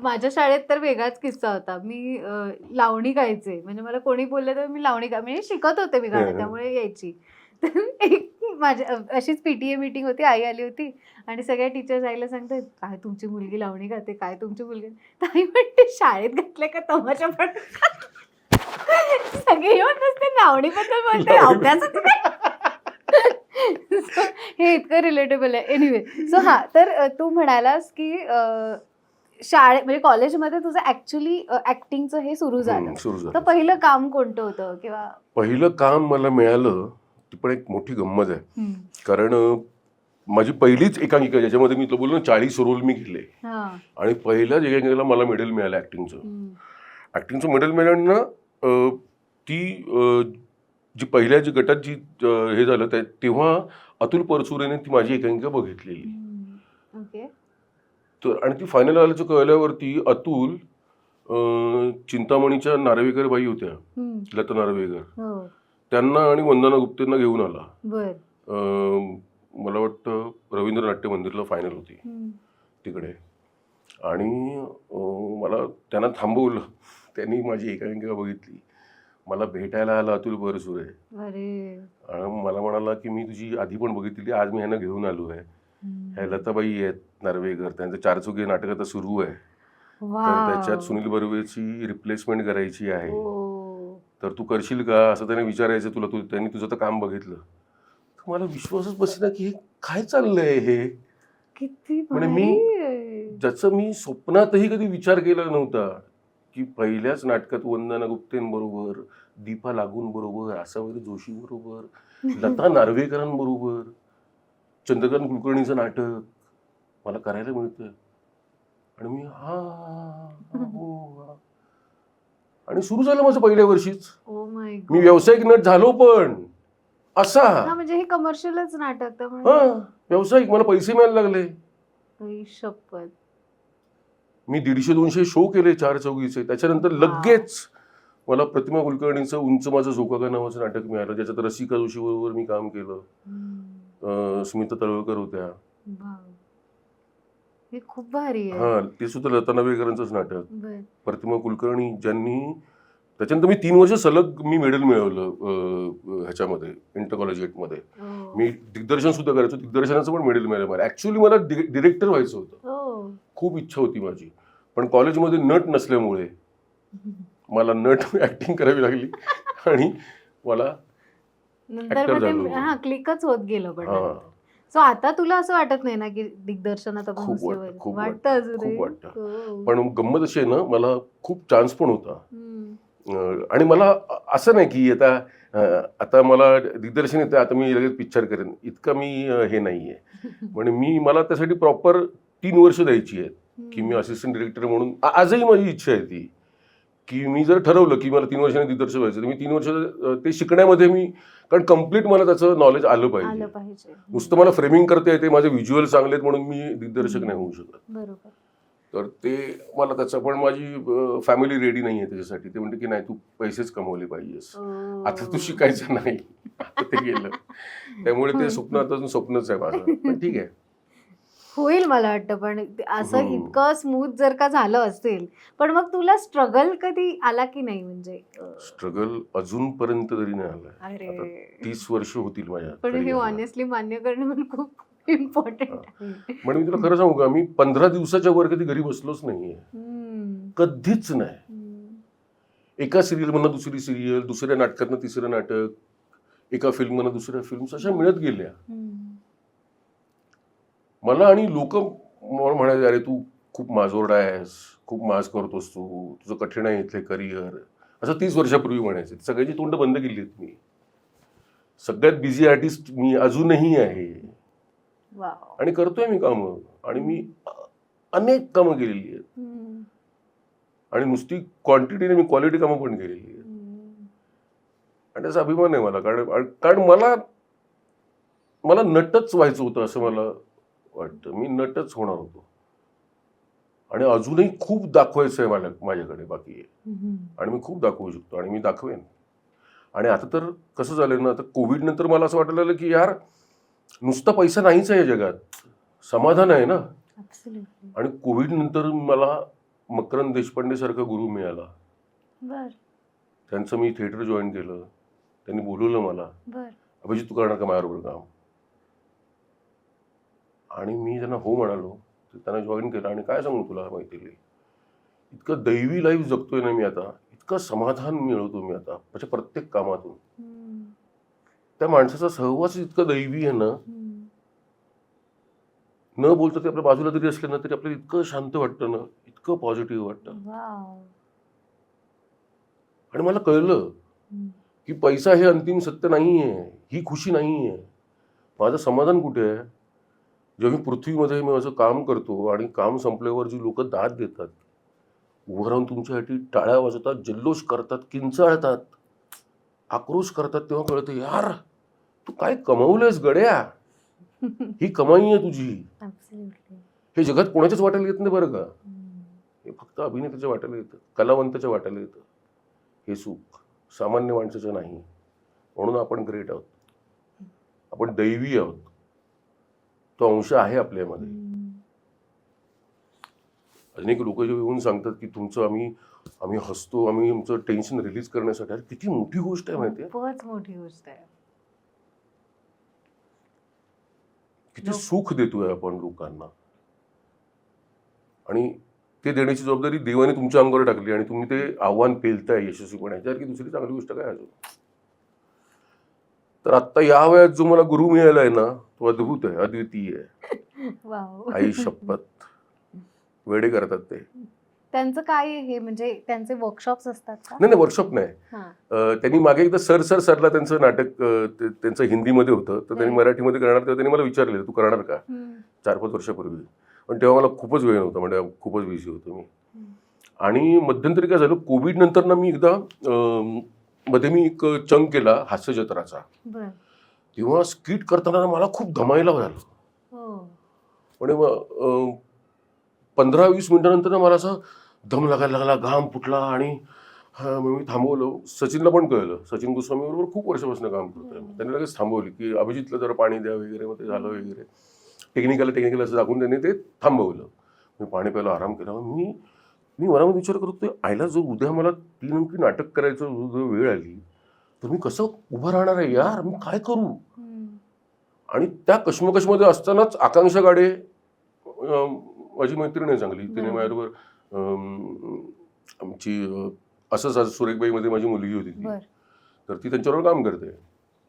माझ्या शाळेत तर वेगळाच किस्सा होता. मी लावणी गायचे, म्हणजे मला कोणी बोललं तर मी लावणी म्हणजे शिकत होते मी गाणं, त्यामुळे यायची. तर एक माझ्या अशीच पीटीए मीटिंग होती, आई आली होती आणि सगळ्या टीचर्स आईला सांगतात, काय तुमची मुलगी लावणी गाते, काय तुमची मुलगी. तर आई म्हणते, शाळेत घातले का तमाशा पण. सगळे येऊन नसते लावणीबद्दल बोलते, अभ्यासच काय. So, हे इतकं रिलेटेबल आहे. एनिवे, सो हा, तर तू म्हणालास की म्हणजे कॉलेजमध्ये तुझं ऍक्च्युली ऍक्टिंगचं हे सुरू झालं. तर पहिलं काम कोणतं होतं किंवा पहिलं काम मला मिळालं, ती पण एक मोठी गंमत आहे. कारण माझी पहिलीच एकांकिका ज्याच्यामध्ये मी बोललो ना 40 रोल मी केले, आणि पहिल्याच एकांकिकेला मला मेडल मिळालं ऍक्टिंगचं मेडल मिळालं ना. ती जी पहिल्या जी गटात जी हे झालं तेव्हा अतुल परचुरेने ती माझी एकांकिका बघितलेली. तर आणि ती फायनल आल्याचं कळल्यावरती अतुल चिंतामणीच्या नार्वेकर बाई होत्या, लता नार्वेकर, त्यांना आणि वंदना गुप्तेंना घेऊन आला. मला वाटतं रवींद्र नाट्य मंदिरला फायनल होती तिकडे, आणि मला त्यांना थांबवलं. त्यांनी माझी एकांकिका बघितली, मला भेटायला आला अतुल परचुरे आणि मला म्हणाला की मी तुझी आधी पण बघितली, आज मी ह्यांना घेऊन आलो आहे. ह्या लताबाई आहेत नार्वेकर, त्यांचं चारचौघी नाटक आता सुरू आहे, तर त्याच्यात सुनील बर्वेची रिप्लेसमेंट करायची आहे, तर तू करशील का असं त्याने विचारायचं तुला. त्यांनी तुझं तर काम बघितलं. मला विश्वासच बसेना की हे काय चाललंय हे. म्हणजे मी ज्याचं मी स्वप्नातही कधी विचार केला नव्हता की पहिल्याच नाटकात वंदना गुप्तेंबरोबर, दीपा लागून बरोबर, आसावरी जोशी बरोबर, लता नार्वेकरांबरोबर चंद्रकांत कुलकर्णीचं नाटक मला करायला मिळतं. आणि मी आणि सुरू झालं माझं पहिल्या वर्षीच. मी व्यावसायिक नट झालो, पण असा म्हणजे हे कमर्शियलच नाटक, व्यावसायिक मला पैसे मिळायला लागले. शपथ. मी 150-200 शो केले चारचौघीचे. त्याच्यानंतर लगेच मला प्रतिमा कुलकर्णीचं उंच माझं झोका नावाचं नाटक मिळालं, ज्याच्यात रसिका जोशी बरोबर मी काम केलं. स्मिता तळवळकर होत्या. हे खूप भारी आहे. हा, ते सुद्धा लता नार्वेकरांचंच नाटक. प्रतिमा कुलकर्णी ज्यांनी, त्याच्यानंतर मी 3 वर्ष सलग मी मेडल मिळवलं ह्याच्यामध्ये इंटर कॉलेजिएटमध्ये. मी दिग्दर्शन सुद्धा करायचो, दिग्दर्शनाचं पण मेडल मिळालं मला. ऍक्च्युअली मला डिरेक्टर व्हायचं होतं, खूप इच्छा होती माझी, पण कॉलेजमध्ये नट नसल्यामुळे मला नट ऍक्टिंग करावी लागली आणि मला क्लिकच होत गेलं. पण सो आता तुला असं वाटत नाही ना की दिग्दर्शनात खूप वाटतं. पण गंमत अशी आहे ना, मला खूप चान्स पण होता. आणि मला असं नाही की आता मला दिग्दर्शन येतं, आता मी लगेच पिक्चर करेन, इतका मी हे नाहीये. म्हणजे मला त्यासाठी प्रॉपर 3 वर्ष द्यायची आहेत की मी असिस्टंट डिरेक्टर म्हणून. आजही माझी इच्छा आहे ती की मी जर ठरवलं की मला 3 वर्षांनी दिग्दर्शक व्हायचं, तर मी 3 वर्ष ते शिकण्यामध्ये कारण कम्प्लीट मला त्याचं नॉलेज आलं पाहिजे. नुसतं मला फ्रेमिंग करता येते, माझे व्हिज्युअल चांगले आहेत म्हणून मी दिग्दर्शक नाही होऊ शकत. तर ते मला त्याचं, पण माझी फॅमिली रेडी नाही आहे त्याच्यासाठी. ते म्हणते की नाही, तू पैसेच कमवले पाहिजेस, आता तू शिकायचं नाही, आता ते गेलं. त्यामुळे ते स्वप्न आता स्वप्नच आहे माझं. पण ठीक आहे, होईल मला वाटतं. पण असं इतकं स्मूथ जर का झालं असेल, पण मग तुला स्ट्रगल कधी आला की नाही? म्हणजे स्ट्रगल अजूनपर्यंत तरी नाही आला. 30 वर्ष होतील माझ्या. पण हे ऑनेस्टली मान्य करणं पण खूप इम्पॉर्टंट आहे. म्हणजे मी तुला खरं सांगू का, मी 15 दिवसाच्या वर कधी घरी बसलोच नाहीये, कधीच नाही. एका सिरियल मधनं दुसरी सिरियल, दुसऱ्या नाटकातनं तिसरं नाटक, एका फिल्म मधनं दुसऱ्या फिल्म अशा मिळत गेल्या मला. आणि लोक म्हणायचे, अरे तू खूप माजोरडा आहेस, खूप माज करतोस, तुझं कठीण आहे इथले करिअर, असं 30 वर्षापूर्वी म्हणायचे. सगळ्याची तोंड बंद केली आहेत मी. सगळ्यात बिझी आर्टिस्ट मी अजूनही आहे आणि करतोय मी कामं, आणि मी अनेक कामं केलेली आहेत, आणि नुसती क्वांटिटीने मी क्वालिटी कामं पण केलेली आहेत. आणि त्याचा अभिमान आहे मला, कारण मला नटच व्हायचं होतं असं मला वाटतं. मी नटच होणार होतो, आणि अजूनही खूप दाखवायचं आहे माझ्याकडे बाकी आहे, आणि मी खूप दाखवू शकतो आणि मी दाखवेन. आणि आता तर कसं झालं ना, आता कोविड नंतर मला असं वाटायला लागलं की यार नुसता पैसा नाहीच आहे या जगात, समाधान आहे ना. Absolutely. आणि कोविड नंतर मला मकरंद देशपांडे सारखा गुरु मिळाला. बर त्यांचं मी थिएटर जॉईन केलं, त्यांनी बोलवलं मला, बर अभिजित तू करणार का माझ्याबरोबर काम? आणि मी त्यांना हो म्हणालो. त्यांना जॉईन केलं आणि काय सांगू तुला माहिती, इतकं दैवी लाईफ जगतोय ना मी आता, इतकं समाधान मिळवतो मी आता म्हणजे प्रत्येक कामातून. त्या माणसाचा सहवास इतका दैवी आहे ना, न बोलता ते आपल्या बाजूला जरी असले ना तरी आपल्याला इतकं शांत वाटतं ना, इतकं पॉझिटिव्ह वाटतं. वाव. आणि मला कळलं की पैसा हे अंतिम सत्य नाहीये, ही खुशी नाहीये. माझं समाधान कुठे आहे? जेव्हा मी पृथ्वीमध्ये मी माझं काम करतो आणि काम संपल्यावर जी लोक दाद देतात, उभं राहून तुमच्यासाठी टाळ्या वाजवतात, जल्लोष करतात, किंचाळतात, आक्रोश करतात, तेव्हा कळतं यार तू काय कमवलंयस गड्या, ही कमाई आहे तुझी. Absolutely. हे जगात कोणाच्याच वाट्याला येत नाही बरं का. हे फक्त अभिनेत्याच्या वाट्याला येतं, कलावंताच्या वाट्याला येतं हे सुख, सामान्य माणसाचं नाही. म्हणून आपण ग्रेट आहोत, आपण दैवी आहोत, तो अंश आहे आपल्यामध्ये. अनेक लोक जे येऊन सांगतात की तुमचं आम्ही हसतो, आम्ही आमचं टेन्शन रिलीज करण्यासाठी. अरे किती मोठी गोष्ट आहे माहिती आहे, खूपच मोठी गोष्ट आहे. किती सुख देतोय आपण लोकांना. आणि ते देण्याची जबाबदारी देवाने तुमच्या अंगावर टाकली आणि तुम्ही ते आव्हान पेलताय यशस्वीपणे. ह्याच्यासारखी दुसरी चांगली गोष्ट काय अजून. तर आत्ता या वयात जो मला गुरु मिळालाय ना, तो अद्भुत आहे, अद्वितीय आहे. वाव. आई शपथ, वेडे करतात ते. त्यांचं काय हे म्हणजे त्यांचे वर्कशॉप्स असतात का? नाही वर्कशॉप नाही. हा. त्यांनी मागे एकदा सरला त्यांचं नाटक त्यांचं हिंदीमध्ये होतं, तर त्यांनी मराठीमध्ये करणार, तेव्हा त्यांनी मला विचारले तू करणार का, 4-5 वर्षापूर्वी. पण तेव्हा मला खूपच वेळ नव्हता, म्हणजे खूपच बिझी होतो मी. आणि मध्यंतरी काय झालं, कोविड नंतर ना मी एकदा मध्ये मी एक चंक केला हास्य जत्राचा. बर. तेव्हा स्किट करताना मला खूप दमायला झालं. हो. म्हणजे 15-20 मिनिटानंतर मला असं दम लागायला लागला, घाम फुटला. आणि मग मी थांबवलं. सचिनला पण कळलं, सचिन गोस्वामी बरोबर खूप वर्षापासून काम करतोय. त्यांनी लगेच थांबवली की अभिजितला जरा पाणी द्या वगैरे. मग ते झालं वगैरे, टेक्निकल असं दाखवून त्यांनी ते थांबवलं. मी पाणी प्यायला आराम केला. मी मनामध्ये विचार करतोय आईला जो उद्या मला 3 अंकी नाटक करायचं जो वेळ आली तर मी कसं उभं राहणार आहे यार, मी काय करू. आणि त्या कश्मकशमध्ये असतानाच आकांक्षा गाडे माझी मैत्रीण आहे चांगली, तिने माझ्याबरोबर आमची असंच सुरेखबाईमध्ये माझी मुलगी होती ती, तर ती त्यांच्याबरोबर काम करते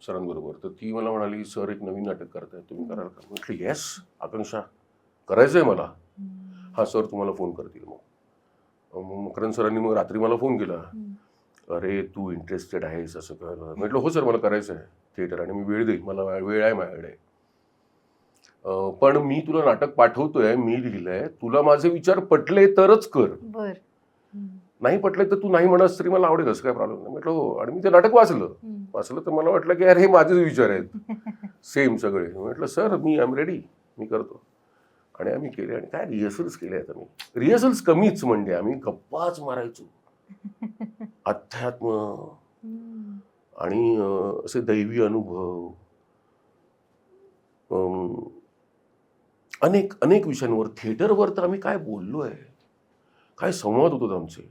सरांबरोबर. तर ती मला म्हणाली सर एक नवीन नाटक करताय, तुम्ही कराल का? म्हटलं येस आकांक्षा, करायचं आहे मला. हां सर तुम्हाला फोन करतील. मग मकरंद सरांनी मग रात्री मला फोन केला, अरे तू इंटरेस्टेड आहेस असं कळलं. म्हटलं हो सर मला करायचं आहे थिएटर आणि मी वेळ देईन, मला वेळ आहे माझ्याकडे. पण मी तुला नाटक पाठवतोय, मी लिहिलंय, तुला माझे विचार पटले तरच कर, नाही पटले तर तू नाही म्हणास तरी मला आवडेल, असं काय प्रॉब्लेम नाही. म्हटलं हो. आणि मी ते नाटक वाचलं तर मला वाटलं की अरे हे माझेच विचार आहेत सेम सगळे. म्हटलं सर मी आय एम रेडी, मी करतो. आणि आम्ही केले आणि काय रिहर्सल्स केले. आता मी रिहर्सल्स कमीच, म्हणजे आम्ही गप्पाच मारायचो, अध्यात्म आणि असे दैवी अनुभव, अनेक विषयांवर. थिएटरवर तर आम्ही काय बोललोय, काय संवाद होतात आमचे.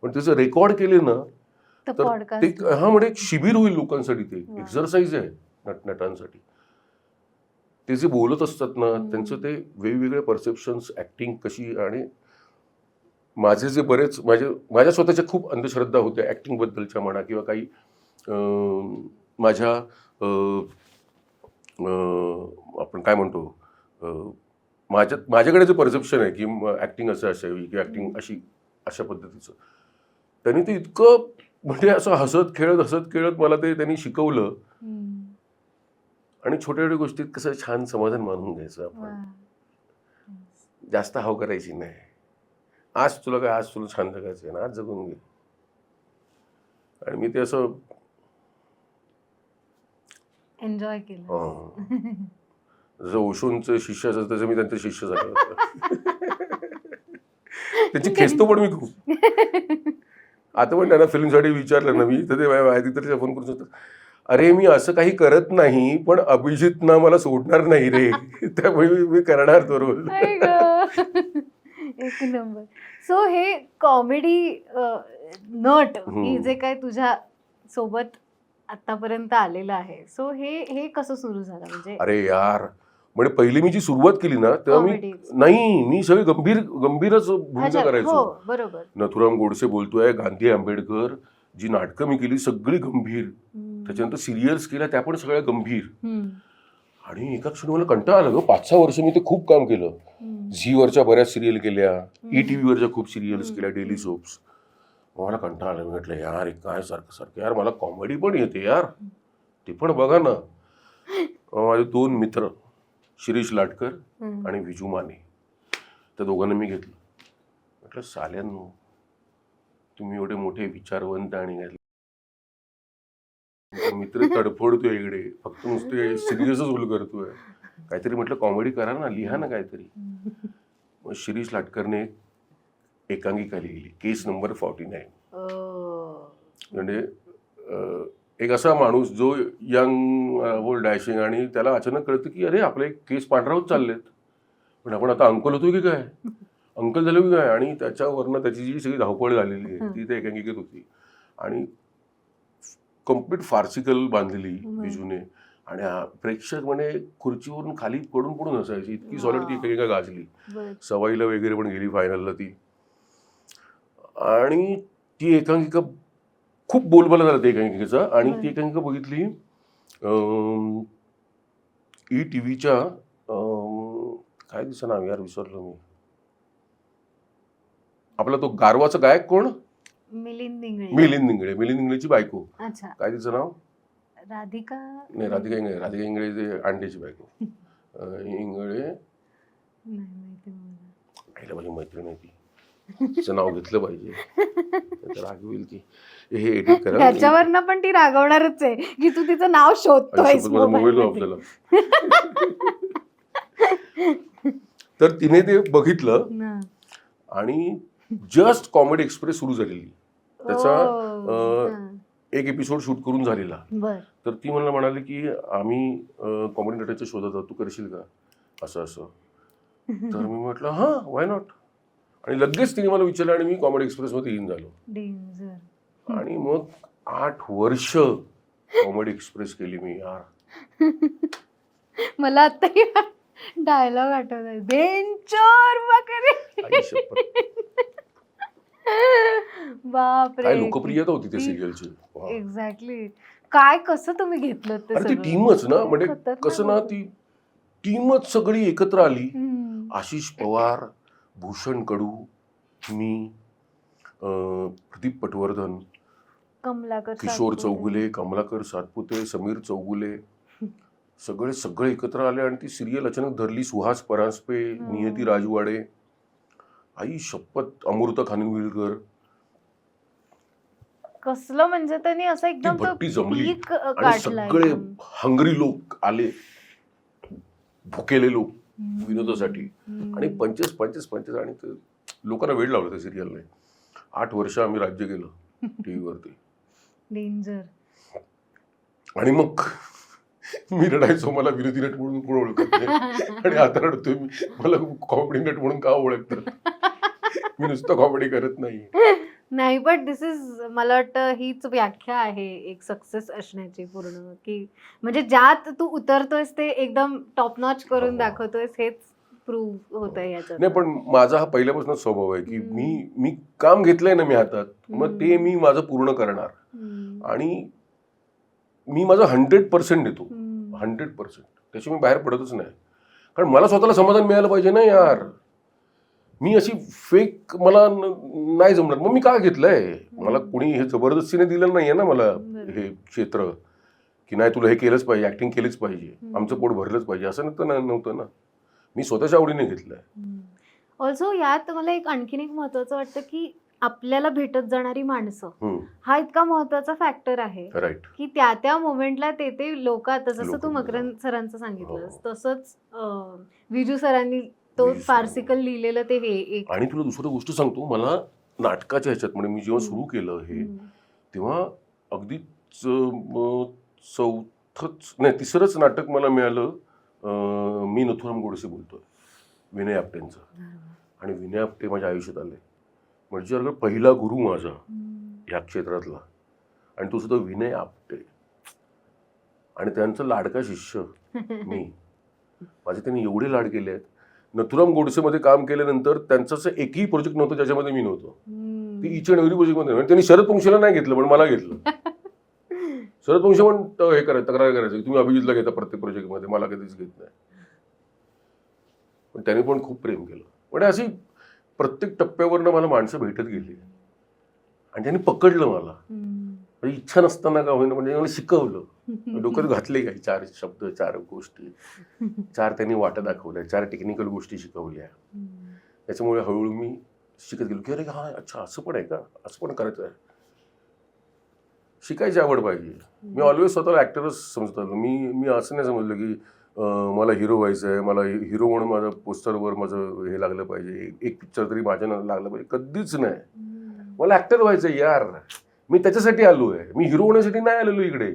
पण त्याचं रेकॉर्ड केले ना तर ते म्हणजे एक शिबिर होईल लोकांसाठी, ते एक्सरसाइज आहे नटांसाठी. ते जे बोलत असतात ना त्यांचं ते वेगवेगळे परसेप्शन्स, ऍक्टिंग कशी. आणि माझे जे बरेच माझ्या स्वतःच्या खूप अंधश्रद्धा होत्या ऍक्टिंग बद्दलच्या म्हणा, किंवा काही माझ्या आपण काय म्हणतो माझ्याकडे जे परसेप्शन आहे की ऍक्टिंग असं असावी किंवा ऍक्टिंग अशा पद्धतीचं, त्यांनी ते इतकं म्हणजे असं हसत खेळत मला ते त्यांनी शिकवलं. आणि छोट्या छोट्या गोष्टीत कसं छान समाधान मानून घ्यायचं आपण, जास्त हाव करायची नाही. आज तुला छान जगायचं आहे ना, आज जगून घे. आणि मी ते असं एन्जॉय केलं. जसं ओशोंचे शिष्य असतात तसं मी त्यांचे शिष्य झाले होते. त्याची खेचतो पण मी खूप. आता पण त्यांना फिल्मसाठी विचारलं ना मी, तर ते आदित्यला फोन करून सांगतात, अरे मी असं काही करत नाही, पण अभिजित ना मला सोडणार नाही रे, त्यामुळे मी करणार तो रोल. आई गं. एक नंबर. सो हे कॉमेडी नट हे जे काय तुझ्या सोबत आतापर्यंत आलेलं आहे, सो हे कसं सुरू झालं म्हणजे? अरे यार, म्हणजे पहिली मी जी सुरुवात केली ना तेव्हा मी Comedy. नाही, मी सगळी गंभीरच भूमिका अच्छा, करायचो. हो बरोबर. नथुराम गोडसे बोलतोय, गांधी आंबेडकर, जी नाटकं मी केली सगळी गंभीर, त्याच्यानंतर सिरियल्स केल्या त्या पण सगळ्या गंभीर. आणि एका क्षणी मला कंटाळा आला गं. 5-6 वर्ष मी ते खूप काम केलं. झीवरच्या बऱ्याच सिरियल केल्या, ETV वरच्या खूप सिरियल्स केल्या, डेली सोप्स. मला कंटाळा आला. मी म्हटलं यार हे काय सारखं सारखं, यार मला कॉमेडी पण येते यार, ते पण बघा ना. माझे 2 मित्र शिरीष लाटकर आणि विजू माने, त्या दोघांना मी घेतलं. म्हटलं साल्यांनो, तुम्ही एवढे मोठे विचारवंत आणि मित्र तडफोडतोय इकडे, फक्त नुसते सिरियसच रोल करतोय, काहीतरी म्हटलं कॉमेडी करा ना, लिहा ना काहीतरी. मग शिरीष लाटकरने एकांकिका लिहिली, केस नंबर 49. म्हणजे एक असा माणूस जो यंग डॅशिंग, आणि त्याला अचानक कळतं की अरे आपले केस पांढरा होत चाललेत, पण आपण आता अंकल होतो की काय, अंकल झालो की काय. आणि त्याच्यावरनं त्याची जी सगळी धावपळ झालेली आहे ती त्या एकांकिकेत होती. आणि कम्प्लीट फार्सिकल बांधलेली बिजूने, आणि प्रेक्षक म्हणे खुर्चीवरून खाली पडून पडून असायची, इतकी सॉलिड ती एकांकिका गाजली. सवाईला वगैरे पण गेली फायनलला ती. आणि ती एकांकिका खूप बोलबाला झाला त्या एकांकिकेचा. आणि ती एकांकिका बघितली ETVच्या, काय दिसं नाव यार विसरलो मी, आपला तो गारवाचा गायक कोण, मिलिंद इंगळे. मिलिंद इंगळेची बायको, अच्छा, काय तिचं नाव, राधिका. नाही राधिका इंगळे जे अंड्याची बायको. इंगळे, नाही माहिती मला. आईला माझी मैत्रीण आहे ती, तिचं नाव घेतलं पाहिजे, रागवेल ती. हे एडिट करा, त्याच्यावरनं पण ती रागवणारच आहे की तू तिचं नाव शोधतोयस मोबाईल आपल्याला. तर तिने ते बघितलं आणि जस्ट कॉमेडी एक्सप्रेस सुरू झालेली, त्याचा एक एपिसोड शूट करून झालेला. तर ती मला म्हणाली की आम्ही कॉमेडी नटाच्या शोधात आहोत, तू करशील का असं असं. तर मी म्हटलं हां, वाय नॉट. आणि लगेच तिने मला विचारलं आणि मी कॉमेडी एक्सप्रेसमध्ये इन झालो. आणि मग 8 वर्ष कॉमेडी एक्सप्रेस केली मी यार. मला आता डायलॉग आठवलाय, बेंचोर वगैरे. बापरे, काय लोकप्रियता होती त्या सिरियलची. एक्झॅक्टली. काय कसं तुम्ही घेतलं ते ती टीमच ना, म्हणजे कसं ना, ती टीमच सगळी एकत्र आली. आशिष पवार, भूषण कडू, मी, प्रदीप पटवर्धन, किशोर चौगुले, कमलाकर सातपुते, समीर चौगुले, सगळे एकत्र आले. आणि ती सिरियल अचानक धरली. सुहास परांजपे, नियती राजवाडे, आई शपथ, अमृता खानविलकर. कसलं म्हणजे त्यांनी असं एकदम भट्टी जमली. पीक आणि काढलाय. सगळे हंगरी लोक आले, भुकेले लोक विनोदासाठी. आणि पंचेस आणि ते लोकांना वेळ लावला त्या सिरियलने. 8 वर्ष आम्ही राज्य केलं टीव्ही वरती. डेंजर. आणि मग मी रडायचो, मला विरोधी नट म्हणून कोण ओळखत नाही, आणि आता रडतोय मी, मला कॉमेडी नट म्हणून का ओळखतात. मी नुसतं कॉमेडी करत नाही, बट दिस इज, मला वाटतं हीच व्याख्या आहे एक सक्सेस असण्याची पूर्ण, की म्हणजे ज्यात तू उतरतोयस ते एकदम टॉप नॉच करून दाखवतोयस, हेच प्रूव्ह होतंय याच्यात. नाही, पण माझा हा पहिल्यापासून स्वभाव आहे की मी काम घेतलंय ना मी हातात, मग ते मी माझं पूर्ण करणार. आणि मी माझं 100% देतो, 100%. त्याशिवाय मी बाहेर पडतच नाही, कारण मला स्वतःला समाधान मिळालं पाहिजे ना यार. मी अशी फेक मला नाही जमणार. मग मी का घेतलंय, मला कोणी हे जबरदस्तीने दिलं नाहीये ना मला हे क्षेत्र, की नाही तुला हे केलंच पाहिजे, ऍक्टिंग केलीच पाहिजे, आमचं पोट भरलंच पाहिजे, असं नव्हतं ना. मी स्वतःच्या आवडीने घेतलंय. ऑल्सो यात मला एक आणखीन एक महत्वाचं वाटतं की आपल्याला भेटत जाणारी माणसं हा इतका महत्वाचा फॅक्टर आहे, राईट, की त्या मोमेंटला ते लोक, आता जसं तू मकरंद सरांचं सांगितलंस तसंच विजू सरांनी तो फार्सिकल लिहिलेलं ते हे एक. आणि तुला दुसरी गोष्ट सांगतो, मला नाटकाच्या ह्याच्यात म्हणजे मी जेव्हा सुरू केलं हे तेव्हा अगदीच तिसरंच नाटक मला मिळालं. मी नथुराम गोडसे बोलतोय, विनय आपटेंचं. आणि विनय आपटे माझ्या आयुष्यात आले म्हणजे अगर पहिला गुरु माझा ह्या क्षेत्रातला, आणि तो सुद्धा विनय आपटे, आणि त्यांचं लाडका शिष्य मी. माझे त्यांनी एवढे लाड केले आहेत. नथुराम गोडसेमध्ये काम केल्यानंतर त्यांचं असं एकही प्रोजेक्ट नव्हतं ज्याच्यामध्ये मी नव्हतो. ती इच अँड एव्हरी प्रोजेक्टमध्ये म्हणजे त्यांनी शरद पंक्षीला नाही घेतलं पण मला घेतलं. शरद पंक्षी पण हे करायचं, तक्रार करायचं, तुम्ही अभिजितला घेता प्रत्येक प्रोजेक्टमध्ये, मला कधीच घेत नाही. पण त्याने पण खूप प्रेम केलं. म्हणजे अशी प्रत्येक टप्प्यावरनं मला माणसं भेटत गेली आणि त्यांनी पकडलं मला. म्हणजे इच्छा नसताना का होईना म्हणजे मला शिकवलं, डोक्यात घातले काही 4 शब्द, 4 गोष्टी, 4 त्यांनी वाटा दाखवल्या, 4 टेक्निकल गोष्टी शिकवल्या. त्याच्यामुळे हळूहळू मी शिकत गेलो की अरे हा अच्छा असं पण आहे का, असं पण करायचं आहे. शिकायची आवड पाहिजे. मी ऑलवेज स्वतःला ॲक्टरच समजत आलो. मी असं नाही समजलं की मला हिरो व्हायचं आहे, मला हिरो म्हणून माझं पोस्टरवर माझं हे लागलं पाहिजे, एक पिक्चर तरी माझ्या लागलं पाहिजे. कधीच नाही. मला ॲक्टर व्हायचं आहे यार. मी त्याच्यासाठी आलो आहे. मी हिरो होण्यासाठी नाही आलेलो इकडे.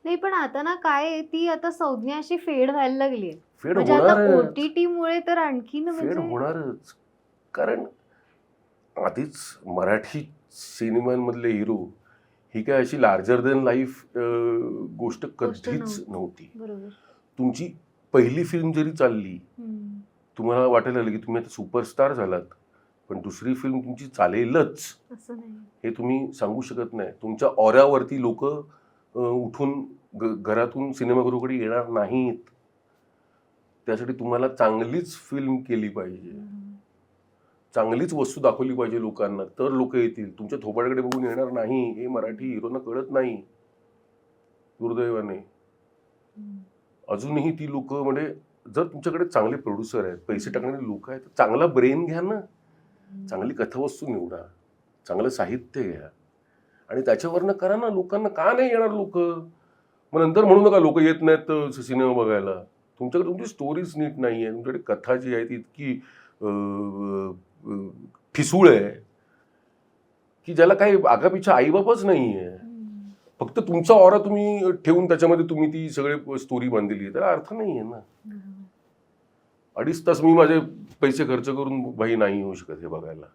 नाही पण आता ना काय ती आता संज्ञा अशी फेड व्हायला लागली. फेड म्हणजे आता होणारच. OTT मुळे तर आणखीन फेड म्हणजे होणारच. कारण आधीच मराठी सिनेमांमधले हिरो ही काय अशी लार्जर दॅन लाईफ गोष्ट कधीच नव्हती. बरोबर. तुमची पहिली फिल्म जरी चालली, तुम्हाला वाटायला लागलं की तुम्ही आता सुपरस्टार झालात, पण दुसरी फिल्म तुमची चालेलच असं नाही, हे तुम्ही सांगू शकत नाही. तुमच्या ऑऱ्यावरती लोक उठून घरातून सिनेमागृहाकडे येणार नाहीत. त्यासाठी तुम्हाला चांगलीच फिल्म केली पाहिजे, चांगलीच वस्तू दाखवली पाहिजे लोकांना, तर लोक येतील. तुमच्या थोबाडाकडे बघून येणार नाही हे मराठी हिरोना कळत नाही दुर्दैवाने. अजूनही ती लोक म्हणजे जर तुमच्याकडे चांगले प्रोड्युसर आहेत, पैसे टाकणारे लोक आहेत, चांगला ब्रेन घ्या ना, चांगली कथावस्तू निवडा, चांगलं साहित्य घ्या आणि त्याच्यावरनं करा ना. लोकांना का नाही येणार लोक? मग नंतर म्हणू नका लोक येत नाहीत सिनेमा बघायला. तुमच्याकडे तुमची स्टोरीज नीट नाही आहे, तुमच्याकडे कथा जी आहे ती इतकी ठिसूळ आहे की ज्याला काही आगापिछा आईबापच नाही आहे. फक्त तुमचा ऑरा तुम्ही ठेवून त्याच्यामध्ये तुम्ही ती सगळे स्टोरी बांधलेली आहे, त्याला अर्थ नाही आहे ना. 2.5 तास मी माझे पैसे खर्च करून भाई नाही होऊ शकत हे बघायला.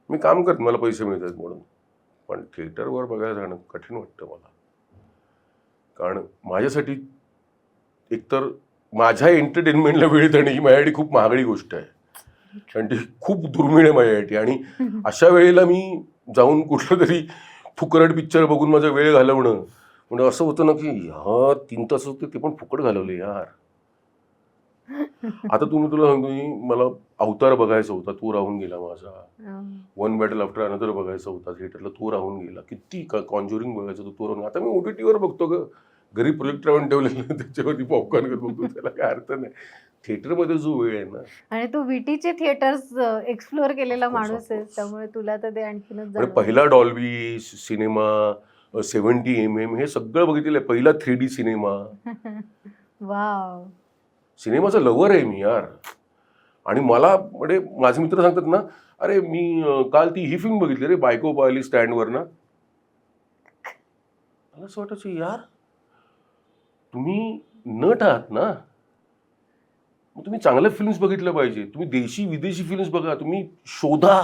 मी काम करत मला पैसे मिळतात म्हणून, पण थिएटरवर बघायला जाणं कठीण वाटतं मला. कारण माझ्यासाठी एकतर माझ्या एंटरटेनमेंटला वेळ देणं ही माझ्यासाठी खूप महागडी गोष्ट आहे आणि ती खूप दुर्मिळ आहे माझ्यासाठी. आणि अशा वेळेला मी जाऊन कुठलं तरी फुकट पिक्चर बघून माझा वेळ घालवणं म्हणजे असं होतं ना की हा 3 तास होते ते पण फुकट घालवले यार. आता तुला सांगतो मला अवतार बघायचा होता, तो राहून गेला माझा. वन बॅटल आफ्टर अनदर बघायचा होता थिएटरला, तो राहून गेला. किती कॉन्ज्युरिंग बघायचं होतं, तो राहून. आता मी OTTवर बघतो ग, घरी प्रोजेक्टर आणून ठेवलेलं त्याच्यावरती पॉपकॉर्न करत बघतो, त्याला काय अर्थ नाही. थिएटरमध्ये जो वेळ आहे ना. आणि तू VTचे थिएटर्स एक्सप्लोअर केलेला माणूस आहे, त्यामुळे तुला तर ते आणखीनच म्हणजे पहिला डॉल्बी सिनेमा 70mm हे सगळं बघितलेलं आहे. पहिला 3D सिनेमा. वाव. सिनेमाचा लवर आहे मी यार. आणि मला म्हणजे माझे मित्र सांगतात ना, अरे मी काल ती ही फिल्म बघितली रे, बायको पाहिली स्टँडवर ना. मला असं वाटायचं यार तुम्ही नट आहात ना, मग तुम्ही चांगल्या फिल्म्स बघितल्या पाहिजे. तुम्ही देशी विदेशी फिल्म्स बघा, तुम्ही शोधा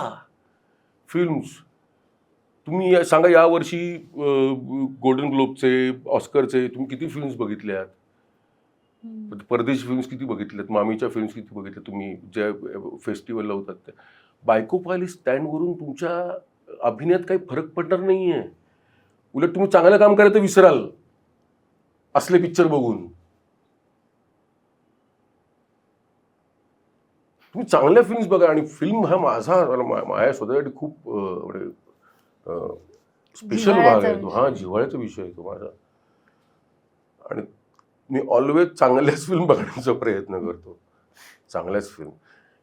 फिल्म्स. तुम्ही सांगा यावर्षी गोल्डन ग्लोबचे, ऑस्करचे तुम्ही किती फिल्म्स बघितल्यात, परदेशी फिल्म्स किती बघितल्यात, मामीच्या फिल्म्स किती बघितल्या तुम्ही ज्या फेस्टिवलला होतात त्या. बायको पाहिली स्टँडवरून तुमच्या अभिनयात काही फरक पडणार नाही आहे. उलट तुम्ही चांगलं काम करायचं विसराल असले पिक्चर बघून. तुम्ही चांगल्या फिल्म्स बघा. आणि फिल्म हा माझ्या स्वतःसाठी खूप स्पेशल भाग आहे तो. हा जिव्हाळ्याचा विषय आहे तो माझा. आणि मी ऑलवेज चांगल्याच फिल्म बघण्याचा प्रयत्न करतो. चांगल्याच फिल्म.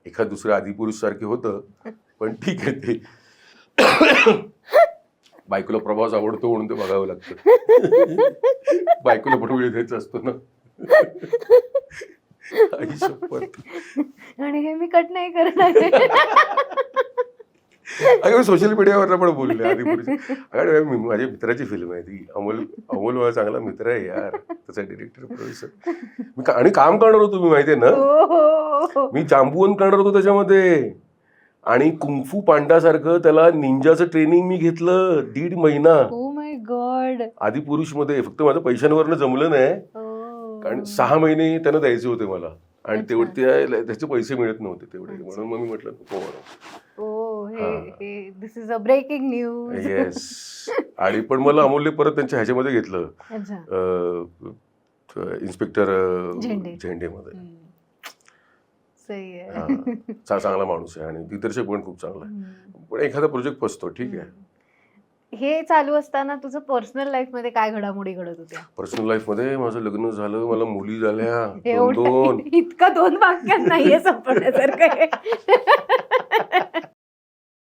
एखाद दुसऱ्या आदिपुरुष सारखे होतं पण ठीक आहे ते. बायकोला प्रवास आवडतो म्हणून ते बघावं लागतं. बायकोला पण वेळ द्यायचा असतो ना. आई शपथ. आणि हे मी कट नाही करणार. अगं सोशल मीडियावर पण बोलले आधी पुढे. अगं माझ्या मित्राची फिल्म आहे ती. अमोल माझा चांगला मित्र आहे यार, त्याचा डिरेक्टर प्रोड्युसर. आणि काम करणार होतो मी, माहितीये ना, हो. मी जांबुवन करणार होतो त्याच्यामध्ये. आणि कुंफू पांडासारखं त्याला निंजाचं ट्रेनिंग मी घेतलं 1.5 महिना. Oh my God. आधी पुरुषमध्ये. फक्त माझं पैशांवरनं जमलं नाही, कारण 6 महिने त्यांना द्यायचे होते मला, आणि तेवढे त्याचे पैसे मिळत नव्हते तेवढे, म्हणून मग मी म्हटलं नको. This is a breaking news. Yes. आणि पण मला अमोलने परत त्यांच्या ह्याच्यामध्ये घेतलं, इन्स्पेक्टर झेंडेमध्ये. चांगला माणूस आहे आणि दिग्दर्शक पण खूप चांगला आहे. पण एखादा प्रोजेक्ट फसतो, ठीक आहे. हे चालू असताना तुझं पर्सनल लाईफ मध्ये काय घडामोडी घडत होत्या? पर्सनल लाईफ मध्ये माझं लग्न झालं, मला मुली झाल्या 2. इतकं 2 वाक्यात नाहीये संपवण्यासारखं.